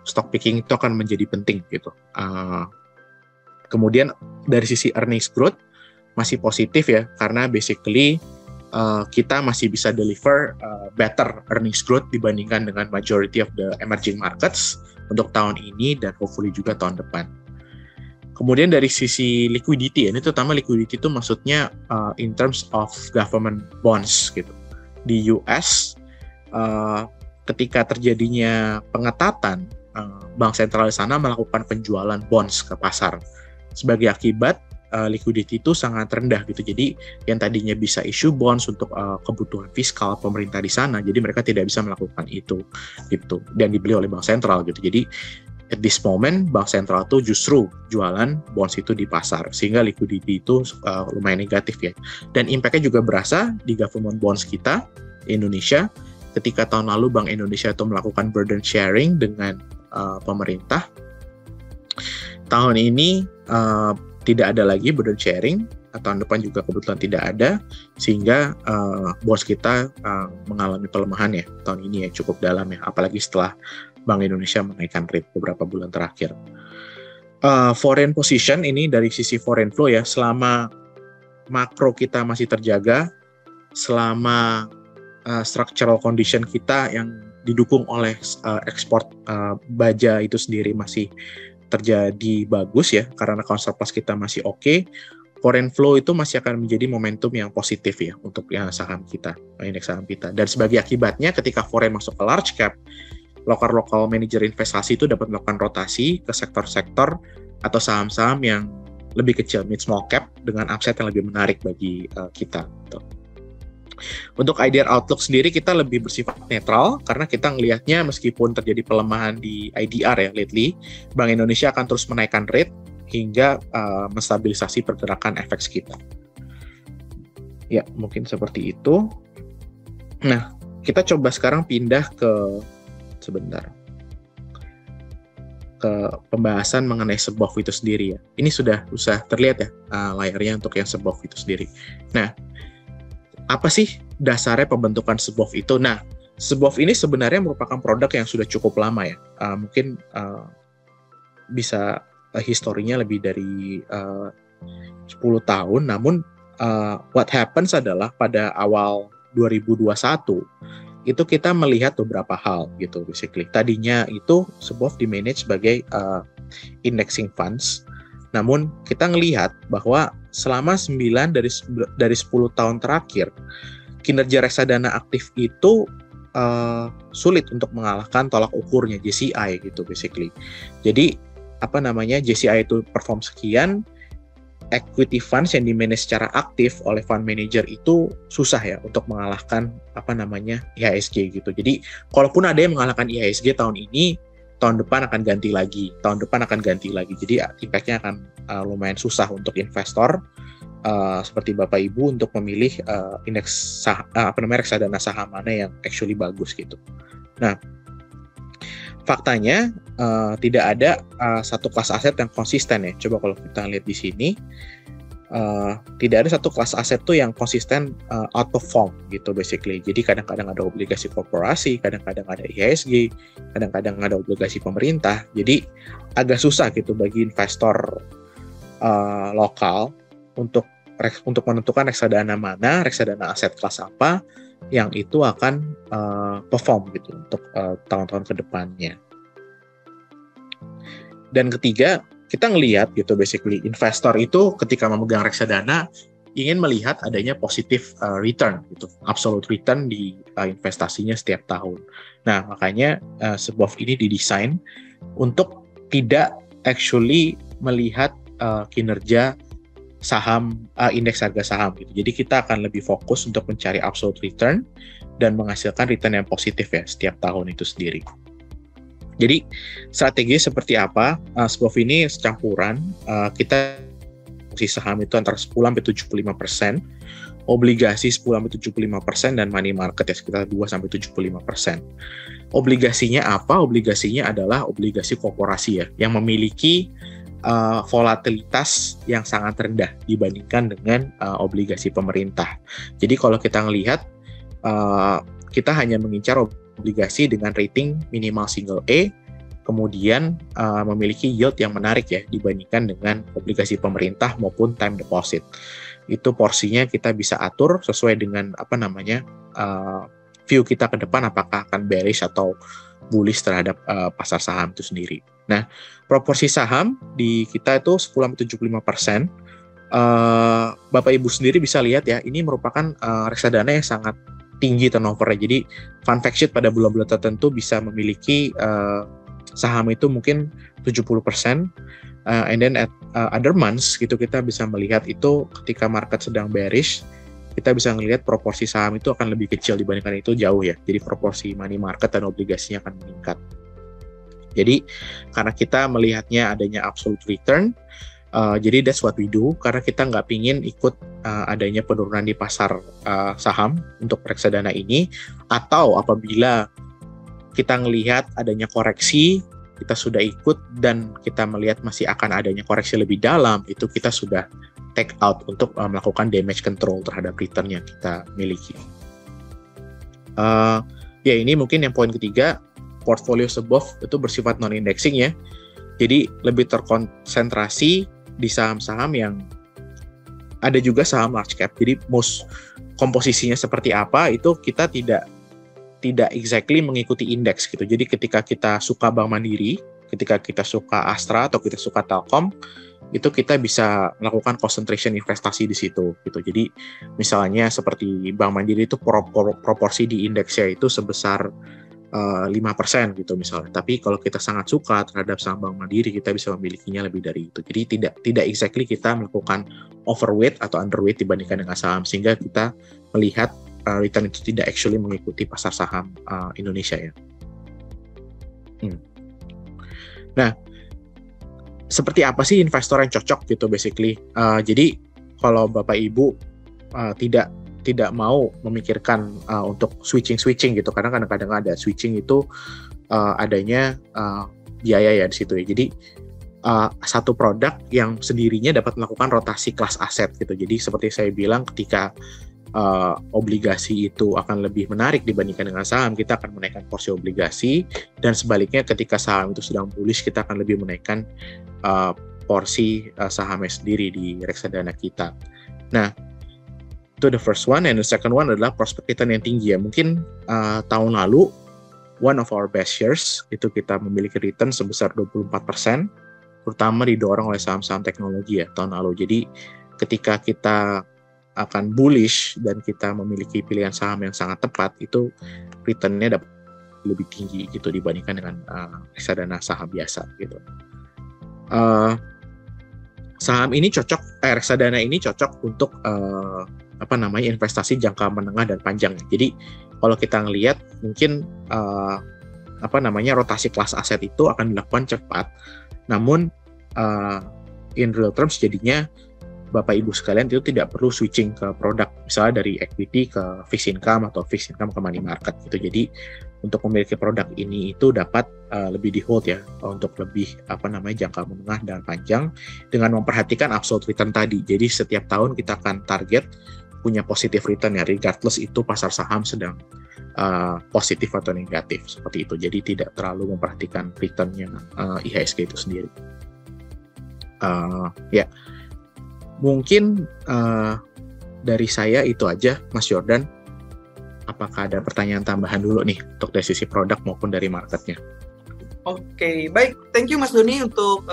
stock picking itu akan menjadi penting gitu. Kemudian dari sisi earnings growth masih positif ya, karena basically kita masih bisa deliver better earnings growth dibandingkan dengan majority of the emerging markets untuk tahun ini dan hopefully juga tahun depan. Kemudian dari sisi liquidity, ini terutama liquidity itu maksudnya in terms of government bonds gitu. Di US ketika terjadinya pengetatan, bank sentral di sana melakukan penjualan bonds ke pasar. Sebagai akibat liquidity itu sangat rendah gitu. Jadi yang tadinya bisa issue bonds untuk kebutuhan fiskal pemerintah di sana, jadi mereka tidak bisa melakukan itu gitu. Dan dibeli oleh bank sentral gitu. Jadi at this moment bank sentral itu justru jualan bonds itu di pasar, sehingga liquidity itu lumayan negatif ya. Dan impact-nya juga berasa di government bonds kita Indonesia. Ketika tahun lalu Bank Indonesia itu melakukan burden sharing dengan pemerintah, tahun ini tidak ada lagi burden sharing, tahun depan juga kebetulan tidak ada, sehingga bonds kita mengalami pelemahan ya tahun ini ya, cukup dalam ya, apalagi setelah Bank Indonesia menaikkan rate beberapa bulan terakhir. Foreign position ini dari sisi foreign flow ya, selama makro kita masih terjaga, selama structural condition kita yang didukung oleh ekspor baja itu sendiri masih terjadi bagus ya, karena account surplus kita masih oke, foreign flow itu masih akan menjadi momentum yang positif ya untuk saham kita, indeks saham kita. Dan sebagai akibatnya ketika foreign masuk ke large cap, lokal manajer investasi itu dapat melakukan rotasi ke sektor-sektor atau saham-saham yang lebih kecil, mid small cap, dengan upside yang lebih menarik bagi kita gitu. Untuk IDR outlook sendiri kita lebih bersifat netral, karena kita ngelihatnya meskipun terjadi pelemahan di IDR ya lately, Bank Indonesia akan terus menaikkan rate hingga menstabilisasi pergerakan FX kita. Ya, mungkin seperti itu. Nah, kita coba sekarang pindah ke ke pembahasan mengenai SBOF itu sendiri ya. Ini sudah terlihat ya layarnya untuk yang SBOF itu sendiri. Nah, apa sih dasarnya pembentukan SBOF itu? Nah, SBOF ini sebenarnya merupakan produk yang sudah cukup lama ya. Mungkin bisa historinya lebih dari 10 tahun, namun what happens adalah pada awal 2021 itu kita melihat beberapa hal gitu basically. Tadinya itu SBOF di-manage sebagai indexing funds, namun kita ngelihat bahwa selama 9 dari 10 tahun terakhir kinerja reksadana aktif itu sulit untuk mengalahkan tolak ukurnya JCI gitu basically. Jadi JCI itu perform sekian, equity funds yang di-manage secara aktif oleh fund manager itu susah ya untuk mengalahkan IHSG gitu. Jadi kalaupun ada yang mengalahkan IHSG tahun ini, tahun depan akan ganti lagi. Jadi impact-nya akan lumayan susah untuk investor seperti Bapak Ibu untuk memilih indeks reksadana saham mana yang actually bagus gitu. Nah, faktanya tidak ada satu kelas aset yang konsisten ya. Coba kalau kita lihat di sini, tidak ada satu kelas aset tuh yang konsisten outperform gitu basically. Jadi kadang-kadang ada obligasi korporasi, kadang-kadang ada IHSG, kadang-kadang ada obligasi pemerintah. Jadi agak susah gitu bagi investor lokal untuk menentukan reksadana mana, reksadana aset kelas apa yang itu akan perform gitu untuk tahun-tahun ke depannya. Dan ketiga, kita ngelihat gitu basically investor itu ketika memegang reksadana ingin melihat adanya positif return gitu, absolute return di investasinya setiap tahun. Nah, makanya SBOF ini didesain untuk tidak actually melihat kinerja saham, indeks harga saham gitu. Jadi kita akan lebih fokus untuk mencari absolute return dan menghasilkan return yang positif ya setiap tahun itu sendiri. Jadi strategi seperti apa? SBOF ini campuran, kita fungsi saham itu antara 10-75%, obligasi 10-75%, dan money market ya sekitar 2-75%. Obligasinya apa? Obligasinya adalah obligasi korporasi ya, yang memiliki volatilitas yang sangat rendah dibandingkan dengan obligasi pemerintah. Jadi kalau kita ngelihat, kita hanya mengincar obligasi dengan rating minimal single A, kemudian memiliki yield yang menarik ya dibandingkan dengan obligasi pemerintah maupun time deposit. Itu porsinya kita bisa atur sesuai dengan view kita ke depan, apakah akan bearish atau bullish terhadap pasar saham itu sendiri. Nah, proporsi saham di kita itu 10-75%. Bapak Ibu sendiri bisa lihat ya, ini merupakan reksadana yang sangat tinggi turnover-nya. Jadi fund fact sheet pada bulan-bulan tertentu bisa memiliki saham itu mungkin 70%, and then at other months gitu kita bisa melihat itu ketika market sedang bearish, kita bisa melihat proporsi saham itu akan lebih kecil dibandingkan itu jauh ya. Jadi proporsi money market dan obligasinya akan meningkat. Jadi karena kita melihatnya adanya absolute return, jadi that's what we do, karena kita nggak pingin ikut adanya penurunan di pasar saham untuk reksadana ini, atau apabila kita melihat adanya koreksi, kita sudah ikut dan kita melihat masih akan adanya koreksi lebih dalam, itu kita sudah take out untuk melakukan damage control terhadap return yang kita miliki. Ya ini mungkin yang poin ketiga, portfolio SBOF itu bersifat non-indexing ya, jadi lebih terkonsentrasi di saham-saham yang ada juga saham large cap. Jadi komposisinya seperti apa itu kita tidak exactly mengikuti indeks gitu. Jadi ketika kita suka Bank Mandiri, ketika kita suka Astra atau kita suka Telkom, itu kita bisa melakukan concentration investasi di situ gitu. Jadi misalnya seperti Bank Mandiri itu proporsi di indeksnya itu sebesar 5% gitu misalnya. Tapi kalau kita sangat suka terhadap saham Bank Mandiri, kita bisa memilikinya lebih dari itu. Jadi tidak exactly kita melakukan overweight atau underweight dibandingkan dengan saham, sehingga kita melihat return itu tidak actually mengikuti pasar saham Indonesia ya. Nah, seperti apa sih investor yang cocok gitu basically? Jadi kalau Bapak Ibu tidak mau memikirkan untuk switching gitu, karena kadang-kadang ada switching itu adanya biaya ya di situ ya. Jadi satu produk yang sendirinya dapat melakukan rotasi kelas aset gitu. Jadi seperti saya bilang, ketika obligasi itu akan lebih menarik dibandingkan dengan saham, kita akan menaikkan porsi obligasi, dan sebaliknya ketika saham itu sedang bullish, kita akan lebih menaikkan porsi sahamnya sendiri di reksadana kita. Nah, itu the first one, and the second one adalah prospek return yang tinggi ya. Mungkin tahun lalu one of our best years itu kita memiliki return sebesar 24%, terutama didorong oleh saham-saham teknologi ya tahun lalu. Jadi ketika kita akan bullish dan kita memiliki pilihan saham yang sangat tepat, itu return-nya dapat lebih tinggi gitu dibandingkan dengan reksadana saham biasa gitu. Saham ini cocok, reksadana ini cocok untuk investasi jangka menengah dan panjang. Jadi kalau kita ngelihat mungkin rotasi kelas aset itu akan dilakukan cepat, namun in real terms jadinya Bapak Ibu sekalian itu tidak perlu switching ke produk, misalnya dari equity ke fixed income atau fixed income ke money market gitu. Jadi untuk memiliki produk ini itu dapat lebih di hold ya, untuk lebih jangka menengah dan panjang dengan memperhatikan absolute return tadi. Jadi setiap tahun kita akan target punya positive return ya, regardless itu pasar saham sedang positif atau negatif seperti itu. Jadi tidak terlalu memperhatikan returnnya IHSG itu sendiri. Mungkin dari saya itu aja, Mas Jordan. Apakah ada pertanyaan tambahan dulu nih untuk dari sisi produk maupun dari marketnya? Oke, baik. Thank you Mas Doni untuk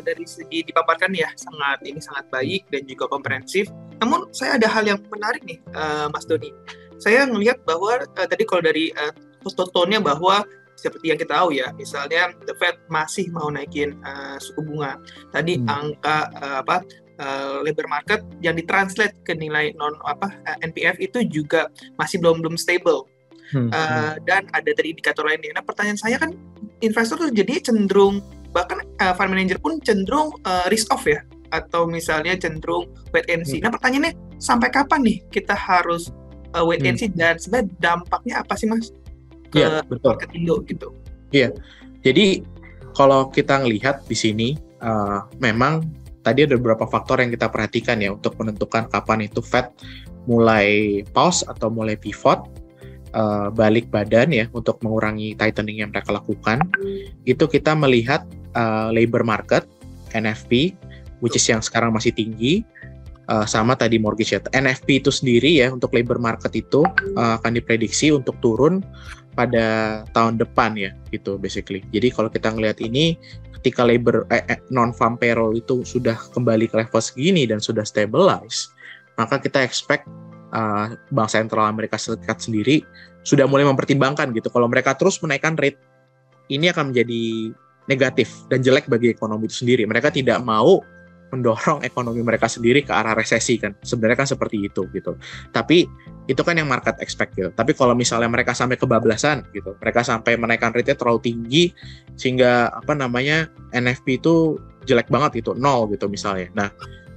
dari segi dipaparkan ya, sangat baik dan juga komprehensif. Namun saya ada hal yang menarik nih, Mas Doni. Saya melihat bahwa tadi kalau dari tone-nya bahwa seperti yang kita tahu ya, misalnya The Fed masih mau naikin suku bunga. Tadi angka labor market yang ditranslate ke nilai NPF itu juga masih belum stable. Dan ada tadi indikator lainnya. Nah, pertanyaan saya kan, investor tuh jadi cenderung, bahkan fund manager pun cenderung risk off ya, atau misalnya cenderung wait and see. Nah, pertanyaannya sampai kapan nih kita harus wait and see, dan sebenarnya dampaknya apa sih Mas ke market Indo gitu? Iya. Jadi kalau kita ngelihat di sini memang tadi ada beberapa faktor yang kita perhatikan ya untuk menentukan kapan itu Fed mulai pause atau mulai pivot, balik badan ya untuk mengurangi tightening yang mereka lakukan. Itu kita melihat labor market, NFP, which is yang sekarang masih tinggi, sama tadi mortgage ya. NFP itu sendiri ya untuk labor market itu akan diprediksi untuk turun pada tahun depan ya gitu basically. Jadi kalau kita ngelihat ini, ketika labor non-farm payroll itu sudah kembali ke level segini dan sudah stabilize, maka kita expect Bank Sentral Amerika Serikat sendiri sudah mulai mempertimbangkan gitu. Kalau mereka terus menaikkan rate, ini akan menjadi negatif dan jelek bagi ekonomi itu sendiri. Mereka tidak mau mendorong ekonomi mereka sendiri ke arah resesi kan. Sebenarnya kan seperti itu gitu. Tapi itu kan yang market expect gitu. Tapi kalau misalnya mereka sampai kebablasan gitu, mereka sampai menaikkan rate-nya terlalu tinggi sehingga NFP itu jelek banget gitu, 0 gitu misalnya. Nah,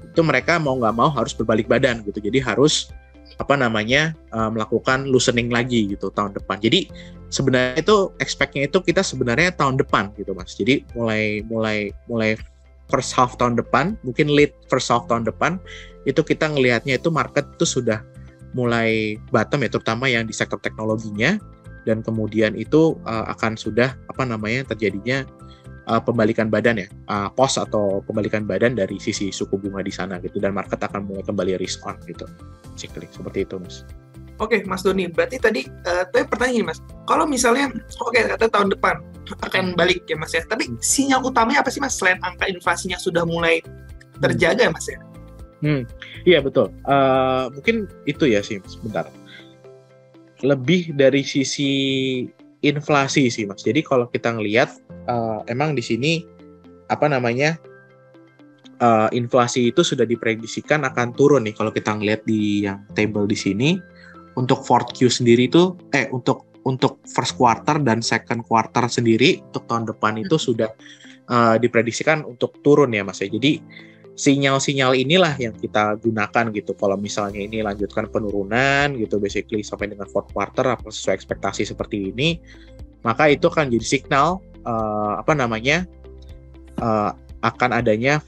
itu mereka mau nggak mau harus berbalik badan gitu. Jadi harus melakukan loosening lagi gitu tahun depan. Jadi sebenarnya itu expect-nya itu kita sebenarnya tahun depan gitu Mas. Jadi mulai first half tahun depan, mungkin late first half tahun depan, itu kita ngelihatnya itu market itu sudah mulai bottom ya, terutama yang di sektor teknologinya, dan kemudian itu akan sudah terjadinya pembalikan badan ya, pause atau pembalikan badan dari sisi suku bunga di sana gitu, dan market akan mulai kembali risk on gitu, seperti itu Mas. Oke, Mas Doni, berarti tadi pertanyaan gini Mas, kalau misalnya kata tahun depan akan balik ya Mas ya, tapi sinyal utamanya apa sih Mas selain angka inflasinya sudah mulai terjaga Mas ya? Iya betul. Mungkin itu ya sih sebentar. Lebih dari sisi inflasi sih Mas. Jadi kalau kita ngelihat emang di sini inflasi itu sudah diprediksikan akan turun nih kalau kita ngelihat di yang table di sini. Untuk 4Q sendiri itu untuk first quarter dan second quarter sendiri untuk tahun depan itu sudah diprediksikan untuk turun ya Mas ya. Jadi sinyal-sinyal inilah yang kita gunakan gitu. Kalau misalnya ini lanjutkan penurunan gitu basically sampai dengan fourth quarter apa sesuai ekspektasi seperti ini, maka itu akan jadi signal apa namanya akan adanya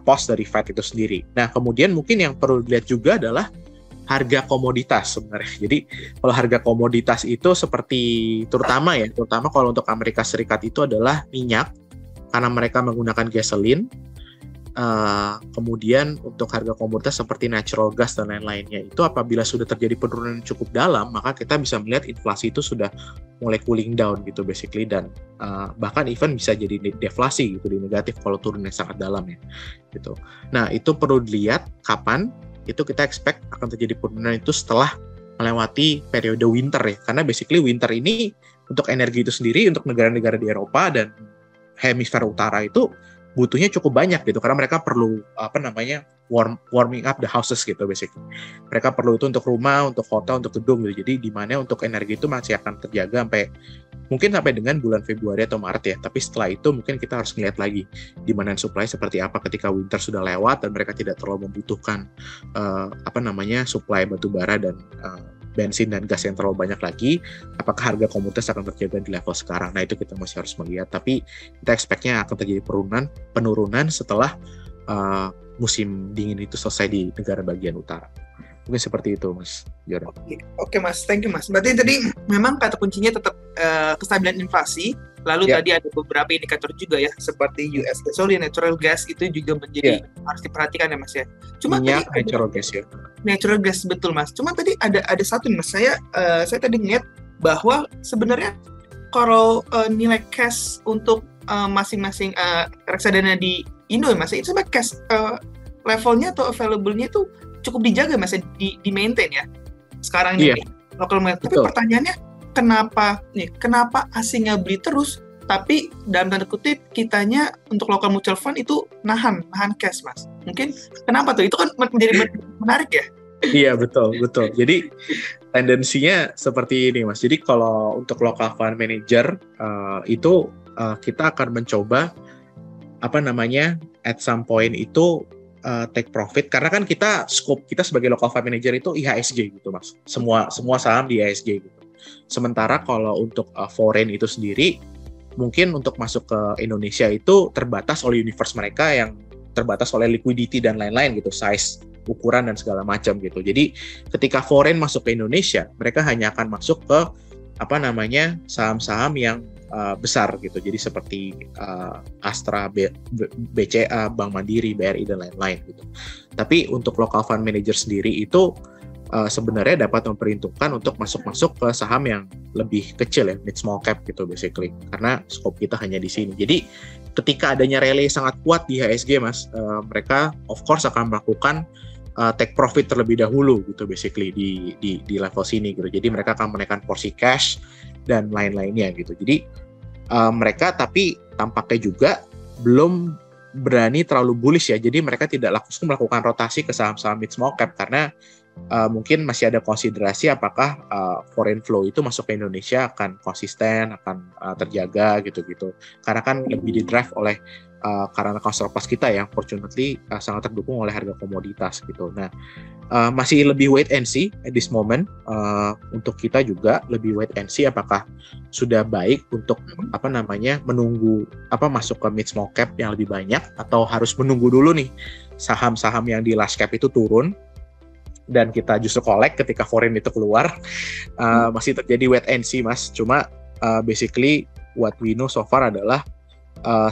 pause dari Fed itu sendiri. Nah, kemudian mungkin yang perlu dilihat juga adalah harga komoditas sebenarnya. Jadi kalau harga komoditas itu seperti terutama kalau untuk Amerika Serikat itu adalah minyak karena mereka menggunakan gasoline. Kemudian untuk harga komoditas seperti natural gas dan lain-lainnya itu apabila sudah terjadi penurunan cukup dalam, maka kita bisa melihat inflasi itu sudah mulai cooling down gitu basically, dan bahkan even bisa jadi deflasi gitu, di negatif kalau turunnya sangat dalam ya gitu. Nah, itu perlu dilihat kapan itu kita expect akan terjadi penurunan itu setelah melewati periode winter ya, karena basically winter ini untuk energi itu sendiri untuk negara-negara di Eropa dan hemisfer utara itu butuhnya cukup banyak gitu, karena mereka perlu warming up the houses gitu basically. Mereka perlu itu untuk rumah, untuk hotel, untuk gedung gitu. Jadi di mana untuk energi itu masih akan terjaga mungkin sampai dengan bulan Februari atau Maret ya. Tapi setelah itu mungkin kita harus melihat lagi demand supply seperti apa ketika winter sudah lewat dan mereka tidak terlalu membutuhkan supply batu bara dan bensin dan gas yang terlalu banyak lagi, apakah harga komoditas akan terjaga di level sekarang? Nah, itu kita masih harus melihat. Tapi kita expect-nya akan terjadi penurunan setelah musim dingin itu selesai di negara bagian utara. Mungkin seperti itu, Mas Jordan. Oke, Mas. Thank you, Mas. Berarti tadi memang kata kuncinya tetap kestabilan inflasi. Lalu tadi ada beberapa indikator juga ya, seperti US gasoline, natural gas itu juga menjadi harus diperhatikan ya, Mas ya. Cuma minyak, natural gas ya. Natural gas, betul, Mas. Cuma tadi ada satu, Mas. Saya tadi ngeliat bahwa sebenarnya kalau nilai cash untuk masing-masing reksadana di Indo ya, Mas, itu sebenarnya cash levelnya atau available-nya itu cukup dijaga, Mas, di maintain ya sekarang ini local market. Tapi pertanyaannya kenapa asingnya beli terus tapi dalam tanda kutip kitanya untuk local mutual fund itu nahan cash, Mas? Mungkin kenapa tuh? Itu kan menjadi menarik ya. Iya, betul. Jadi tendensinya seperti ini, Mas. Jadi kalau untuk local fund manager itu kita akan mencoba at some point itu take profit, karena kan scope kita sebagai local fund manager itu IHSG gitu, Mas. Semua saham di IHSG gitu. Sementara kalau untuk foreign itu sendiri mungkin untuk masuk ke Indonesia itu terbatas oleh universe mereka yang terbatas oleh liquidity dan lain-lain gitu, size, ukuran dan segala macam gitu. Jadi ketika foreign masuk ke Indonesia, mereka hanya akan masuk ke saham-saham yang besar gitu. Jadi seperti Astra, BCA, Bank Mandiri, BRI dan lain-lain gitu. Tapi untuk local fund manager sendiri itu sebenarnya dapat memperhitungkan untuk masuk ke saham yang lebih kecil ya, mid small cap gitu basically. Karena scope kita hanya di sini. Jadi ketika adanya rally sangat kuat di IHSG, Mas, mereka of course akan melakukan take profit terlebih dahulu gitu basically di level sini gitu. Jadi mereka akan menaikkan porsi cash dan lain-lainnya gitu. Jadi mereka tapi tampaknya juga belum berani terlalu bullish ya. Jadi mereka tidak langsung melakukan rotasi ke saham-saham mid small cap karena mungkin masih ada konsiderasi apakah foreign flow itu masuk ke Indonesia akan konsisten, akan terjaga gitu-gitu. Karena kan lebih didrive oleh karena cost surplus kita yang fortunately sangat terdukung oleh harga komoditas gitu. Nah, masih lebih wait and see at this moment. Untuk kita juga lebih wait and see apakah sudah baik untuk menunggu masuk ke mid small cap yang lebih banyak, atau harus menunggu dulu nih saham-saham yang di large cap itu turun dan kita justru collect ketika foreign itu keluar. Masih terjadi wait and see, Mas. Cuma basically what we know so far adalah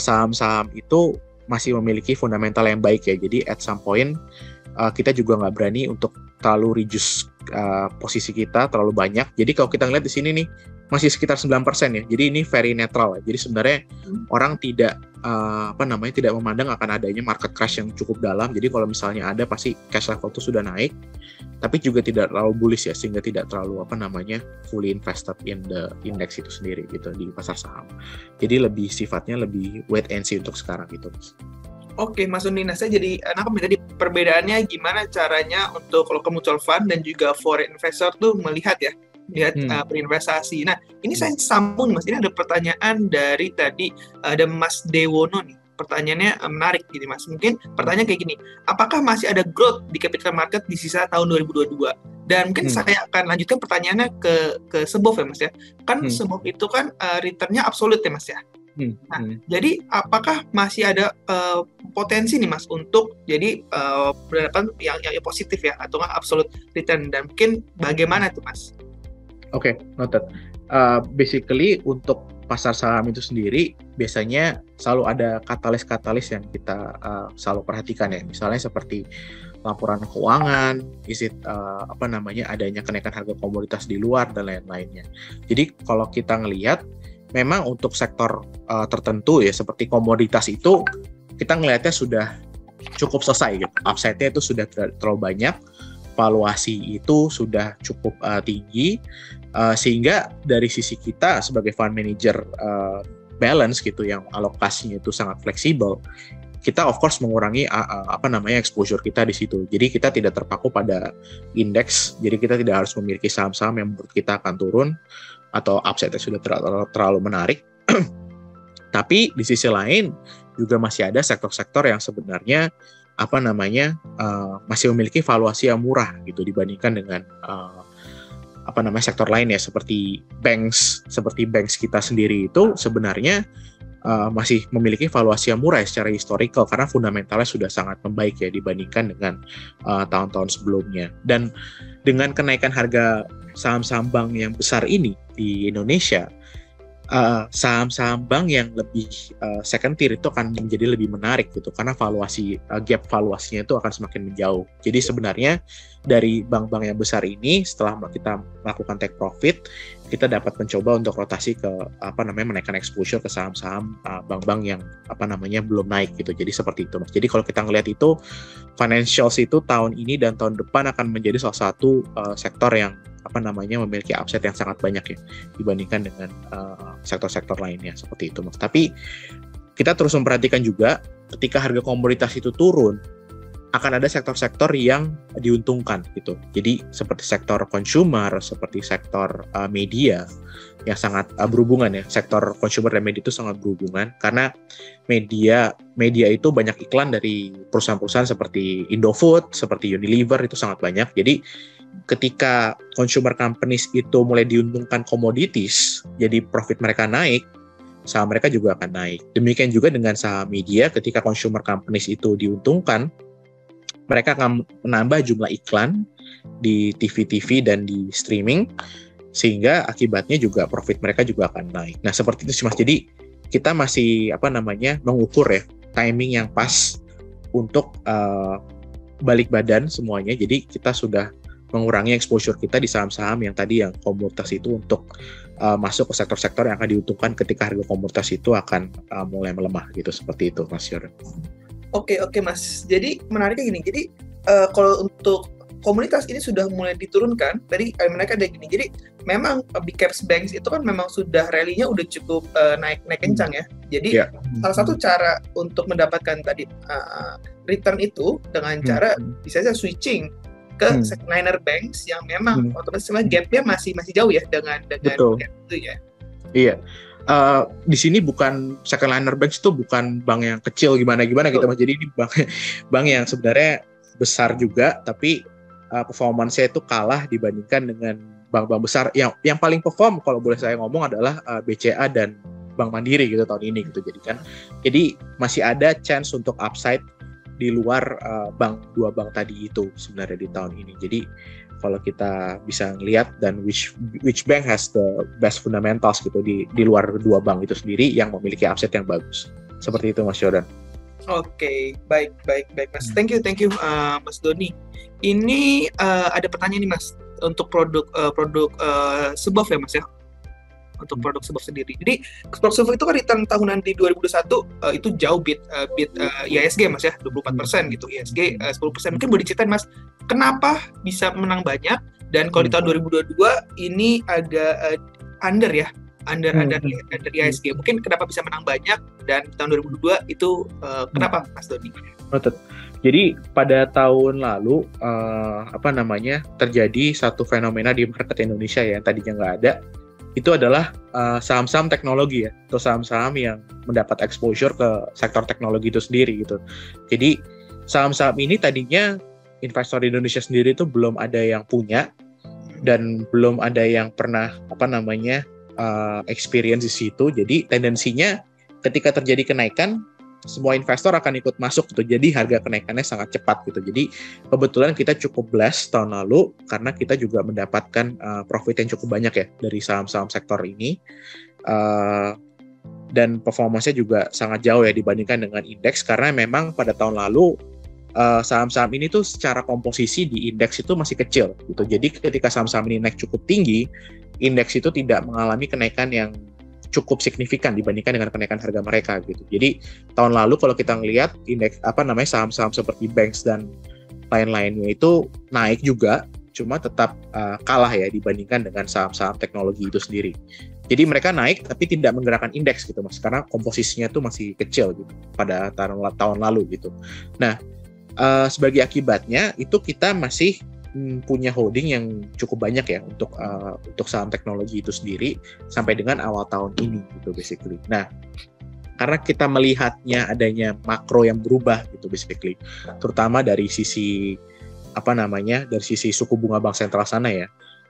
saham-saham itu masih memiliki fundamental yang baik ya. Jadi at some point kita juga nggak berani untuk terlalu reduce posisi kita terlalu banyak. Jadi kalau kita ngeliat di sini nih masih sekitar 9% ya. Jadi ini very netral ya. Jadi sebenarnya orang tidak tidak memandang akan adanya market crash yang cukup dalam. Jadi kalau misalnya ada pasti cash level itu sudah naik. Tapi juga tidak terlalu bullish ya, sehingga tidak terlalu fully invested in the index itu sendiri gitu di pasar saham. Jadi lebih sifatnya lebih wait and see untuk sekarang gitu, Mas. Oke, Mas Undina, saya jadi nangkep tadi perbedaannya gimana caranya untuk local mutual fund dan juga foreign investor tuh melihat berinvestasi. Nah, ini saya sambung, Mas. Ini ada pertanyaan dari tadi ada Mas Dewono nih. Pertanyaannya menarik gini, Mas. Mungkin pertanyaan kayak gini, apakah masih ada growth di capital market di sisa tahun 2022? Dan mungkin saya akan lanjutkan pertanyaannya ke Sebov ya Mas ya. Kan Sebov itu kan return-nya absolut ya Mas ya. Nah, jadi apakah masih ada potensi nih Mas untuk jadi berhadapan yang positif ya atau nggak absolute return, dan mungkin bagaimana tuh Mas? Oke, noted. Basically untuk pasar saham itu sendiri biasanya selalu ada katalis-katalis yang kita selalu perhatikan ya. Misalnya seperti laporan keuangan, adanya kenaikan harga komoditas di luar dan lain-lainnya. Jadi kalau kita ngelihat memang untuk sektor tertentu ya seperti komoditas itu kita ngelihatnya sudah cukup selesai gitu. Upside-nya itu sudah terlalu banyak, valuasi itu sudah cukup tinggi, sehingga dari sisi kita sebagai fund manager balance gitu yang alokasinya itu sangat fleksibel, kita of course mengurangi exposure kita di situ. Jadi kita tidak terpaku pada indeks, jadi kita tidak harus memiliki saham-saham yang menurut kita akan turun atau upside-nya sudah terlalu menarik. Tapi di sisi lain juga masih ada sektor-sektor yang sebenarnya masih memiliki valuasi yang murah gitu dibandingkan dengan sektor lain ya, seperti banks kita sendiri itu sebenarnya masih memiliki valuasi yang murah ya, secara historical, karena fundamentalnya sudah sangat membaik ya dibandingkan dengan tahun-tahun sebelumnya. Dan dengan kenaikan harga saham-saham bank yang besar ini di Indonesia, saham-saham bank yang lebih second tier itu akan menjadi lebih menarik gitu, karena gap valuasinya itu akan semakin menjauh. Jadi sebenarnya dari bank-bank yang besar ini, setelah kita melakukan take profit, kita dapat mencoba untuk rotasi ke menaikkan exposure ke saham-saham bank-bank yang belum naik gitu. Jadi seperti itu Mas. Jadi kalau kita ngelihat itu financials itu tahun ini dan tahun depan akan menjadi salah satu sektor yang memiliki upside yang sangat banyak ya dibandingkan dengan sektor-sektor lainnya seperti itu Mas. Tapi kita terus memperhatikan juga ketika harga komoditas itu turun, akan ada sektor-sektor yang diuntungkan gitu. Jadi seperti sektor consumer, seperti sektor media yang sangat berhubungan ya. Sektor consumer dan media itu sangat berhubungan karena media itu banyak iklan dari perusahaan-perusahaan seperti Indofood, seperti Unilever, itu sangat banyak. Jadi ketika consumer companies itu mulai diuntungkan commodities, jadi profit mereka naik, saham mereka juga akan naik. Demikian juga dengan saham media, ketika consumer companies itu diuntungkan, mereka akan menambah jumlah iklan di TV-TV dan di streaming, sehingga akibatnya juga profit mereka juga akan naik. Nah, seperti itu sih Mas. Jadi kita masih mengukur ya timing yang pas untuk balik badan semuanya. Jadi kita sudah mengurangi exposure kita di saham-saham yang tadi yang komoditas itu untuk masuk ke sektor-sektor yang akan diuntungkan ketika harga komoditas itu akan mulai melemah gitu. Seperti itu Mas Yoran. Oke Mas. Jadi menariknya gini. Jadi kalau untuk komunitas ini sudah mulai diturunkan, tadi mereka ada gini. Jadi memang big caps banks itu kan memang sudah rally-nya udah cukup naik kencang ya. Jadi salah satu cara untuk mendapatkan tadi return itu dengan cara bisa saja switching ke second-liner banks yang memang otomatis gap-nya masih jauh ya dengan Betul. Gap itu ya. Iya. Di sini bukan second liner banks, itu bukan bank yang kecil gimana gitu Mas. Jadi ini bank yang sebenarnya besar juga, tapi performance-nya itu kalah dibandingkan dengan bank-bank besar. Yang paling perform kalau boleh saya ngomong adalah BCA dan Bank Mandiri gitu tahun ini gitu. Jadi masih ada chance untuk upside di luar dua bank tadi itu sebenarnya di tahun ini. Jadi kalau kita bisa ngelihat dan which bank has the best fundamentals gitu di luar dua bank itu sendiri yang memiliki upside yang bagus. Seperti itu Mas Jordan. Oke, baik Mas. Thank you Mas Doni. Ini ada pertanyaan nih Mas untuk produk Sebov ya Mas ya. Untuk produk Sebov sendiri. Jadi produk Sebov itu kan return tahunan di 2021 itu jauh beat IHSG Mas ya, 24% gitu. IHSG 10%. Mungkin boleh diceritain Mas, kenapa bisa menang banyak, dan kalau di tahun 2022 ini agak under IHSG. Mungkin kenapa bisa menang banyak, dan di tahun 2022 itu kenapa Mas Doni? Jadi pada tahun lalu terjadi satu fenomena di market Indonesia ya, yang tadinya nggak ada. Itu adalah saham-saham teknologi ya, atau saham-saham yang mendapat exposure ke sektor teknologi itu sendiri gitu. Jadi saham-saham ini tadinya investor di Indonesia sendiri itu belum ada yang punya dan belum ada yang pernah experience di situ. Jadi tendensinya ketika terjadi kenaikan, semua investor akan ikut masuk gitu. Jadi harga kenaikannya sangat cepat gitu. Jadi kebetulan kita cukup blessed tahun lalu karena kita juga mendapatkan profit yang cukup banyak ya dari saham-saham sektor ini. Dan performanya juga sangat jauh ya dibandingkan dengan indeks, karena memang pada tahun lalu saham-saham ini tuh secara komposisi di indeks itu masih kecil gitu. Jadi ketika saham-saham ini naik cukup tinggi, indeks itu tidak mengalami kenaikan yang cukup signifikan dibandingkan dengan kenaikan harga mereka gitu. Jadi tahun lalu kalau kita ngelihat indeks saham-saham seperti banks dan lain-lainnya itu naik juga, cuma tetap kalah ya dibandingkan dengan saham-saham teknologi itu sendiri. Jadi mereka naik tapi tidak menggerakkan indeks gitu Mas, karena komposisinya tuh masih kecil gitu pada tahun lalu gitu. Nah, sebagai akibatnya itu kita masih punya holding yang cukup banyak ya untuk saham teknologi itu sendiri sampai dengan awal tahun ini gitu basically. Nah, karena kita melihatnya adanya makro yang berubah gitu basically, terutama dari sisi dari sisi suku bunga bank sentral sana ya.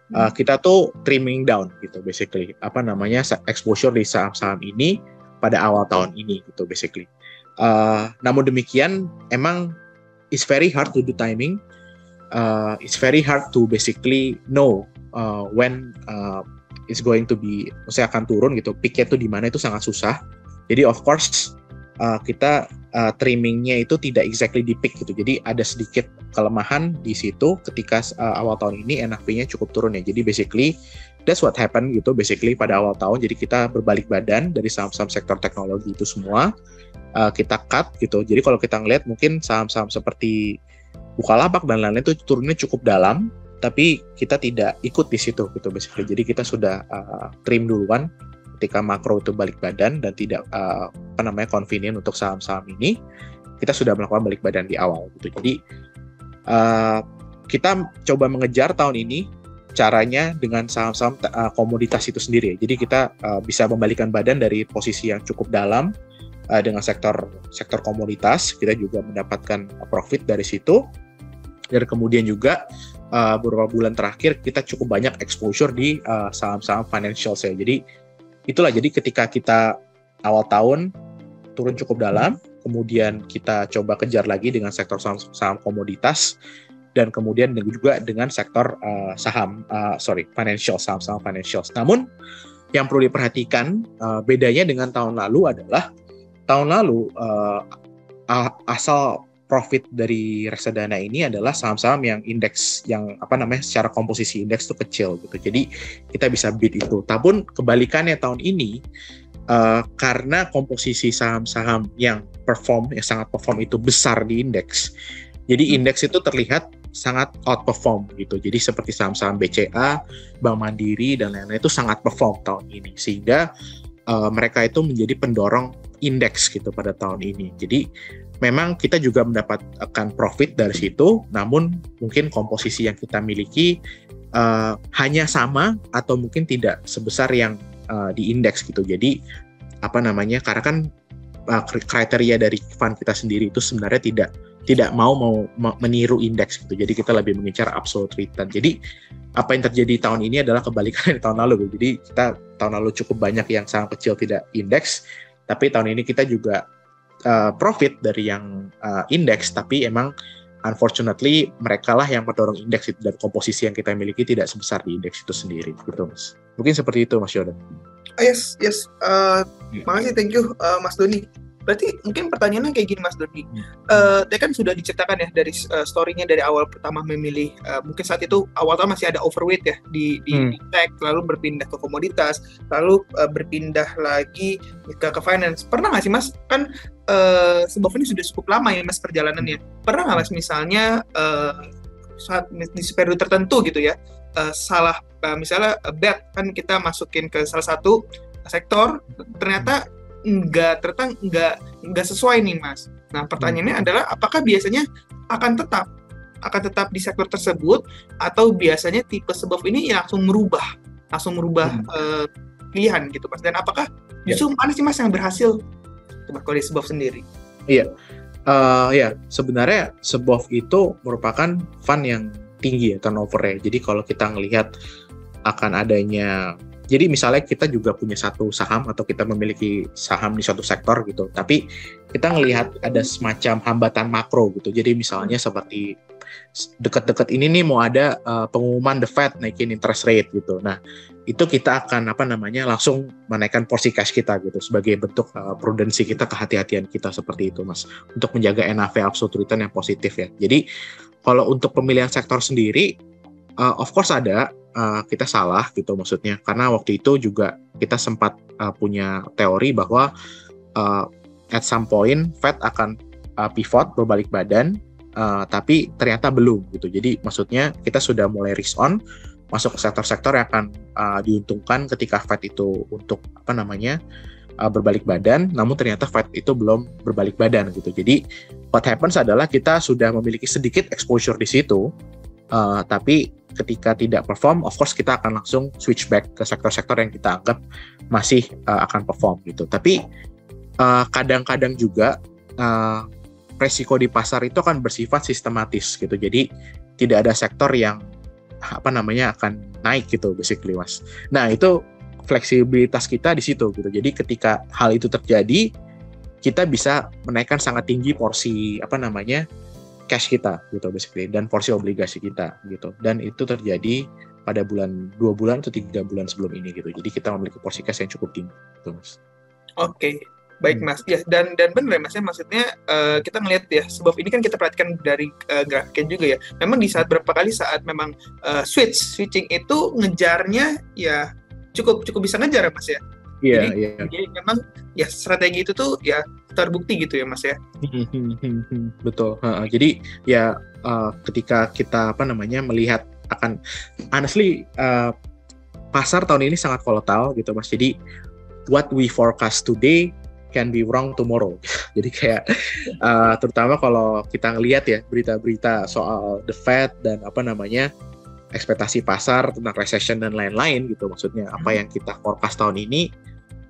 Kita tuh trimming down gitu basically exposure di saham-saham ini pada awal tahun ini gitu basically. Namun demikian emang it's very hard to do timing. It's very hard to basically know when it's going to be, maksudnya akan turun gitu. Peak-nya itu di mana itu sangat susah. Jadi of course kita trimmingnya itu tidak exactly di peak gitu. Jadi ada sedikit kelemahan di situ ketika awal tahun ini NAV-nya cukup turun ya. Jadi basically that's what happened gitu basically pada awal tahun. Jadi kita berbalik badan dari saham-saham sektor teknologi itu semua. Kita cut gitu. Jadi kalau kita ngelihat mungkin saham-saham seperti Bukalapak dan lain-lain itu turunnya cukup dalam, tapi kita tidak ikut di situ gitu basically. Jadi kita sudah trim duluan ketika makro itu balik badan dan tidak convenient untuk saham-saham ini. Kita sudah melakukan balik badan di awal gitu. Jadi kita coba mengejar tahun ini caranya dengan saham-saham komoditas itu sendiri. Jadi kita bisa membalikan badan dari posisi yang cukup dalam dengan sektor komoditas. Kita juga mendapatkan profit dari situ. Dan kemudian juga beberapa bulan terakhir kita cukup banyak exposure di saham-saham financial ya. Jadi itulah, jadi ketika kita awal tahun turun cukup dalam, kemudian kita coba kejar lagi dengan sektor saham komoditas, dan kemudian juga dengan sektor financial, saham-saham financial. Namun yang perlu diperhatikan bedanya dengan tahun lalu adalah tahun lalu asal profit dari reksadana ini adalah saham-saham yang indeks yang secara komposisi indeks itu kecil gitu. Jadi kita bisa beat itu. Tapi kebalikannya tahun ini karena komposisi saham-saham yang sangat perform itu besar di indeks. Jadi indeks itu terlihat sangat outperform gitu. Jadi seperti saham-saham BCA, Bank Mandiri dan lain-lain itu sangat perform tahun ini, sehingga mereka itu menjadi pendorong indeks gitu pada tahun ini. Jadi memang kita juga mendapatkan profit dari situ, namun mungkin komposisi yang kita miliki hanya sama atau mungkin tidak sebesar yang di indeks gitu. Jadi karena kan kriteria dari fund kita sendiri itu sebenarnya tidak mau meniru indeks gitu. Jadi kita lebih mengincar absolute return. Jadi apa yang terjadi tahun ini adalah kebalikan dari tahun lalu. Jadi kita tahun lalu cukup banyak yang sangat kecil tidak indeks, tapi tahun ini kita juga profit dari yang indeks, tapi emang unfortunately mereka lah yang mendorong indeks itu, dan komposisi yang kita miliki tidak sebesar di indeks itu sendiri gitu Mas. Mungkin seperti itu Mas Yodan. Yes. Makasih, thank you Mas Doni. Berarti mungkin pertanyaannya kayak gini Mas Doni. Tadi kan sudah diceritakan ya dari story-nya dari awal pertama memilih, mungkin saat itu awal tahun masih ada overweight ya di tech, lalu berpindah ke komoditas, lalu berpindah lagi ke finance. Pernah nggak sih Mas, kan sebab ini sudah cukup lama ya Mas perjalanannya. Pernah nggak Mas misalnya saat di periode tertentu gitu ya, salah misalnya bet kan kita masukin ke salah satu sektor, ternyata nggak sesuai nih Mas. Nah pertanyaannya adalah apakah biasanya akan tetap di sektor tersebut, atau biasanya tipe sebab ini ya langsung merubah pilihan gitu Mas. Dan apakah justru mana sih Mas yang berhasil kalau di sebab sendiri? Iya. Ya, sebenarnya SBOF itu merupakan fund yang tinggi ya turnover-nya. Jadi kalau kita ngelihat akan adanya, jadi misalnya kita juga punya satu saham atau kita memiliki saham di suatu sektor gitu, tapi kita ngelihat ada semacam hambatan makro gitu. Jadi misalnya seperti dekat-dekat ini nih mau ada pengumuman The Fed naikin interest rate gitu. Nah, itu kita akan langsung menaikkan porsi cash kita gitu sebagai bentuk prudensi kita, kehati-hatian kita seperti itu Mas, untuk menjaga NAV absolute return yang positif ya. Jadi kalau untuk pemilihan sektor sendiri, of course ada kita salah gitu maksudnya, karena waktu itu juga kita sempat punya teori bahwa at some point Fed akan pivot berbalik badan, tapi ternyata belum gitu. Jadi maksudnya kita sudah mulai risk on masuk ke sektor-sektor yang akan diuntungkan ketika Fed itu untuk berbalik badan, namun ternyata Fed itu belum berbalik badan gitu. Jadi what happens adalah kita sudah memiliki sedikit exposure di situ, tapi ketika tidak perform, of course kita akan langsung switch back ke sektor-sektor yang kita anggap masih akan perform gitu. Tapi kadang-kadang juga resiko di pasar itu akan bersifat sistematis gitu. Jadi tidak ada sektor yang akan naik gitu basically Mas. Nah, itu fleksibilitas kita di situ gitu. Jadi ketika hal itu terjadi, kita bisa menaikkan sangat tinggi porsi cash kita gitu basically, dan porsi obligasi kita gitu. Dan itu terjadi pada 2 bulan atau 3 bulan sebelum ini gitu. Jadi kita memiliki porsi cash yang cukup tinggi gitu Mas. Oke. Baik Mas, ya dan benar ya Mas, maksudnya kita ngelihat ya SBOF ini kan kita perhatikan dari grafiknya juga ya. Memang di saat berapa kali saat memang switching itu ngejarnya ya cukup bisa ngejar ya Mas ya. Iya. Jadi memang ya strategi itu tuh ya terbukti gitu ya Mas ya. Betul. Jadi ya ketika kita melihat akan honestly pasar tahun ini sangat volatile gitu Mas. Jadi what we forecast today can be wrong tomorrow. Jadi kayak terutama kalau kita ngelihat ya berita-berita soal The Fed dan ekspektasi pasar tentang recession dan lain-lain gitu. Maksudnya apa yang kita forecast tahun ini,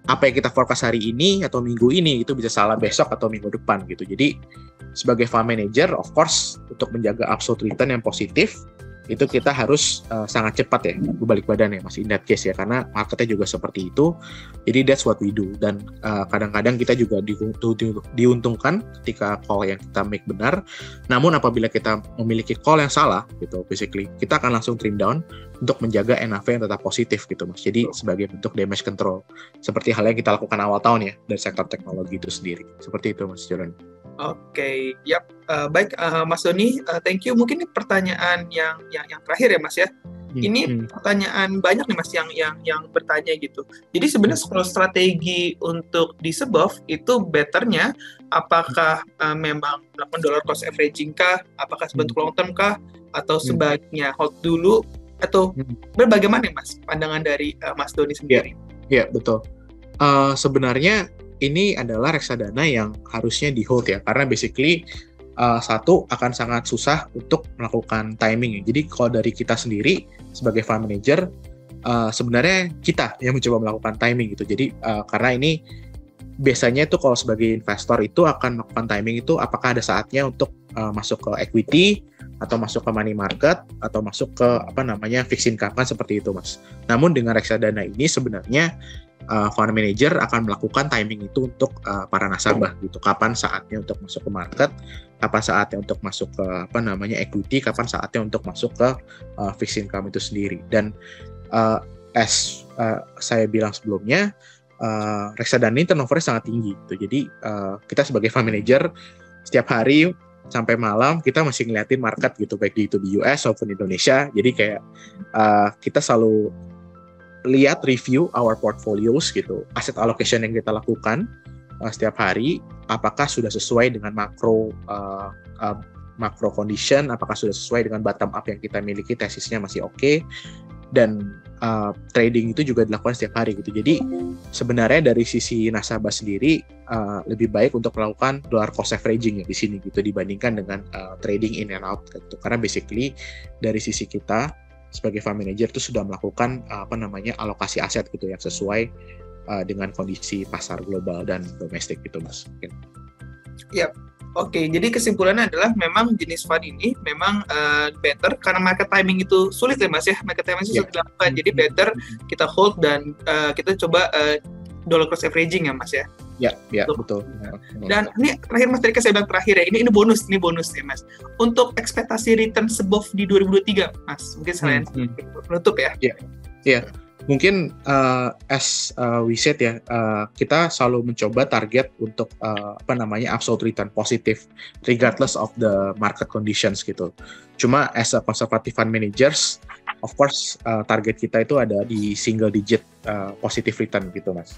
apa yang kita forecast hari ini atau minggu ini itu bisa salah besok atau minggu depan gitu. Jadi sebagai fund manager, of course untuk menjaga absolute return yang positif, itu kita harus sangat cepat ya berbalik badan ya Mas, in that case ya, karena marketnya juga seperti itu. Jadi that's what we do. Dan kadang-kadang kita juga diuntungkan ketika call yang kita make benar. Namun apabila kita memiliki call yang salah gitu, basically kita akan langsung trim down untuk menjaga NAV yang tetap positif gitu Mas. Jadi sebagai bentuk damage control, seperti hal yang kita lakukan awal tahun ya dari sektor teknologi itu sendiri. Seperti itu Mas Joran. Oke, yap. Baik Mas Doni, thank you. Mungkin ini pertanyaan yang terakhir ya Mas ya. Ini pertanyaan banyak nih Mas yang bertanya gitu. Jadi sebenarnya kalau strategi untuk di SBOF itu betternya apakah memang melakukan dollar cost averaging kah? Apakah sebentuk long term kah? Atau sebaiknya hold dulu? Atau bagaimana Mas pandangan dari Mas Doni sendiri? Iya, betul. Sebenarnya ini adalah reksadana yang harusnya di hold ya, karena basically satu akan sangat susah untuk melakukan timing. Jadi kalau dari kita sendiri sebagai fund manager, sebenarnya kita yang mencoba melakukan timing gitu. Jadi karena ini biasanya itu kalau sebagai investor itu akan melakukan timing itu apakah ada saatnya untuk masuk ke equity atau masuk ke money market atau masuk ke fixed income kan seperti itu Mas. Namun dengan reksadana ini sebenarnya fund manager akan melakukan timing itu untuk para nasabah gitu. Kapan saatnya untuk masuk ke market, kapan saatnya untuk masuk ke equity, kapan saatnya untuk masuk ke fixed income itu sendiri. Dan as saya bilang sebelumnya, reksadana ini turnover sangat tinggi gitu. Jadi kita sebagai fund manager setiap hari sampai malam kita masih ngeliatin market gitu, baik itu di US maupun Indonesia. Jadi kayak kita selalu lihat review our portfolios gitu, asset allocation yang kita lakukan setiap hari, apakah sudah sesuai dengan macro condition, apakah sudah sesuai dengan bottom up yang kita miliki, tesisnya masih oke. Dan trading itu juga dilakukan setiap hari gitu. Jadi sebenarnya dari sisi nasabah sendiri lebih baik untuk melakukan dollar cost averaging ya di sini gitu dibandingkan dengan trading in and out gitu. Karena basically dari sisi kita sebagai fund manager itu sudah melakukan alokasi aset gitu yang sesuai dengan kondisi pasar global dan domestik gitu Mas. Iya. Oke, jadi kesimpulannya adalah memang jenis fund ini memang better karena market timing itu sulit ya Mas ya, market timing itu sulit dilakukan. Jadi better kita hold dan kita coba dollar cost averaging ya Mas ya. Ya, betul. Dan ini terakhir Mas, tadi saya bilang terakhir ya, ini bonus ya Mas. Untuk ekspektasi return above di 2023 Mas, mungkin selain penutup ya. Iya. Mungkin as we said ya, kita selalu mencoba target untuk absolute return positif regardless of the market conditions gitu. Cuma as a conservative fund managers, of course target kita itu ada di single digit positive return gitu Mas.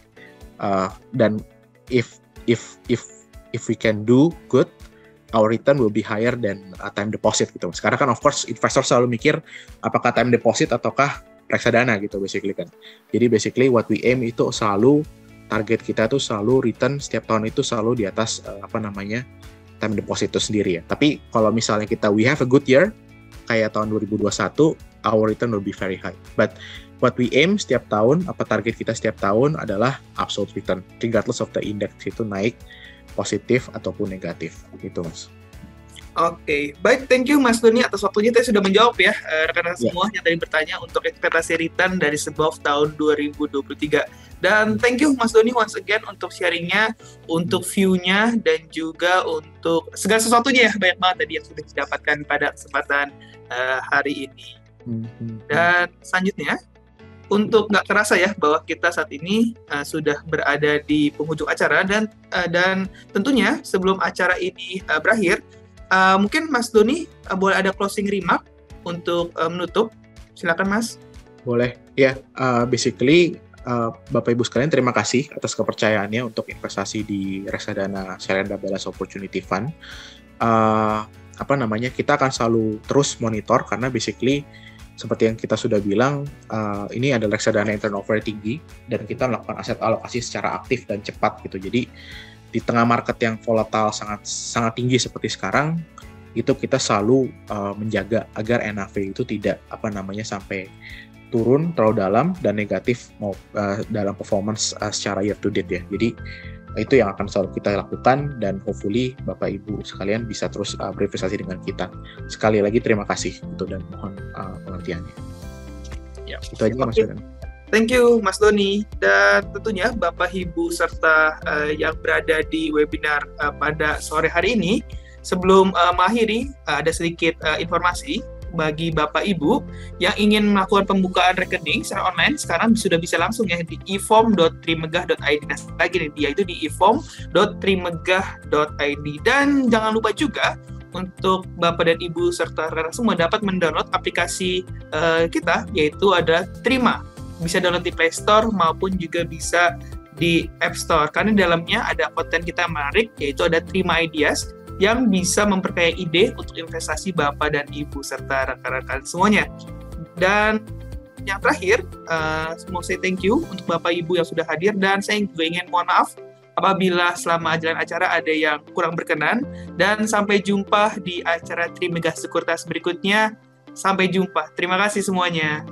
Dan if we can do good, our return will be higher than time deposit gitu Mas. Karena kan of course investor selalu mikir apakah time deposit ataukah reksadana gitu basically kan. Jadi basically what we aim itu selalu target kita tuh selalu return setiap tahun itu selalu di atas time deposit itu sendiri ya. Tapi kalau misalnya we have a good year kayak tahun 2021, our return will be very high. But what we aim setiap tahun, target kita setiap tahun adalah absolute return regardless of the index itu naik positif ataupun negatif gitu Mas. Oke, baik, thank you Mas Doni atas waktunya. Tadi sudah menjawab ya rekan-rekan semua yang tadi bertanya untuk ekspektasi return dari above tahun 2023. Dan thank you Mas Doni once again untuk sharingnya, untuk view-nya, dan juga untuk segala sesuatunya ya, banyak banget tadi yang sudah didapatkan pada kesempatan hari ini. Dan selanjutnya, untuk nggak terasa ya bahwa kita saat ini sudah berada di penghujung acara, dan tentunya sebelum acara ini berakhir, mungkin Mas Doni boleh ada closing remark untuk menutup. Silakan Mas. Boleh. Ya, basically Bapak Ibu sekalian terima kasih atas kepercayaannya untuk investasi di reksadana Shalenda Balance Opportunity Fund. Kita akan selalu terus monitor karena basically seperti yang kita sudah bilang, ini adalah reksadana yang turnover tinggi dan kita melakukan aset alokasi secara aktif dan cepat gitu. Jadi di tengah market yang volatile sangat tinggi seperti sekarang, itu kita selalu menjaga agar NAV itu tidak sampai turun terlalu dalam dan negatif dalam performance secara year to date ya. Jadi itu yang akan selalu kita lakukan dan hopefully Bapak Ibu sekalian bisa terus berinvestasi dengan kita. Sekali lagi terima kasih gitu dan mohon pengertiannya. Ya, itu aja Mas Yodan. Thank you Mas Doni, dan tentunya Bapak Ibu serta yang berada di webinar pada sore hari ini. Sebelum mengakhiri, ada sedikit informasi bagi Bapak Ibu yang ingin melakukan pembukaan rekening secara online. Sekarang sudah bisa langsung ya di eform.trimegah.id. Nah, lagi nih, dia itu di eform.trimegah.id. Dan jangan lupa juga untuk Bapak dan Ibu serta rekan semua dapat mendownload aplikasi kita, yaitu ada Trima. Bisa download di Play Store maupun juga bisa di App Store. Karena di dalamnya ada konten kita menarik, yaitu ada Trima Ideas yang bisa memperkaya ide untuk investasi Bapak dan Ibu serta rekan-rekan semuanya. Dan yang terakhir, mau say thank you untuk Bapak Ibu yang sudah hadir, dan saya juga ingin mohon maaf apabila selama jalan acara ada yang kurang berkenan, dan sampai jumpa di acara Trimegah Sekuritas berikutnya. Sampai jumpa. Terima kasih semuanya.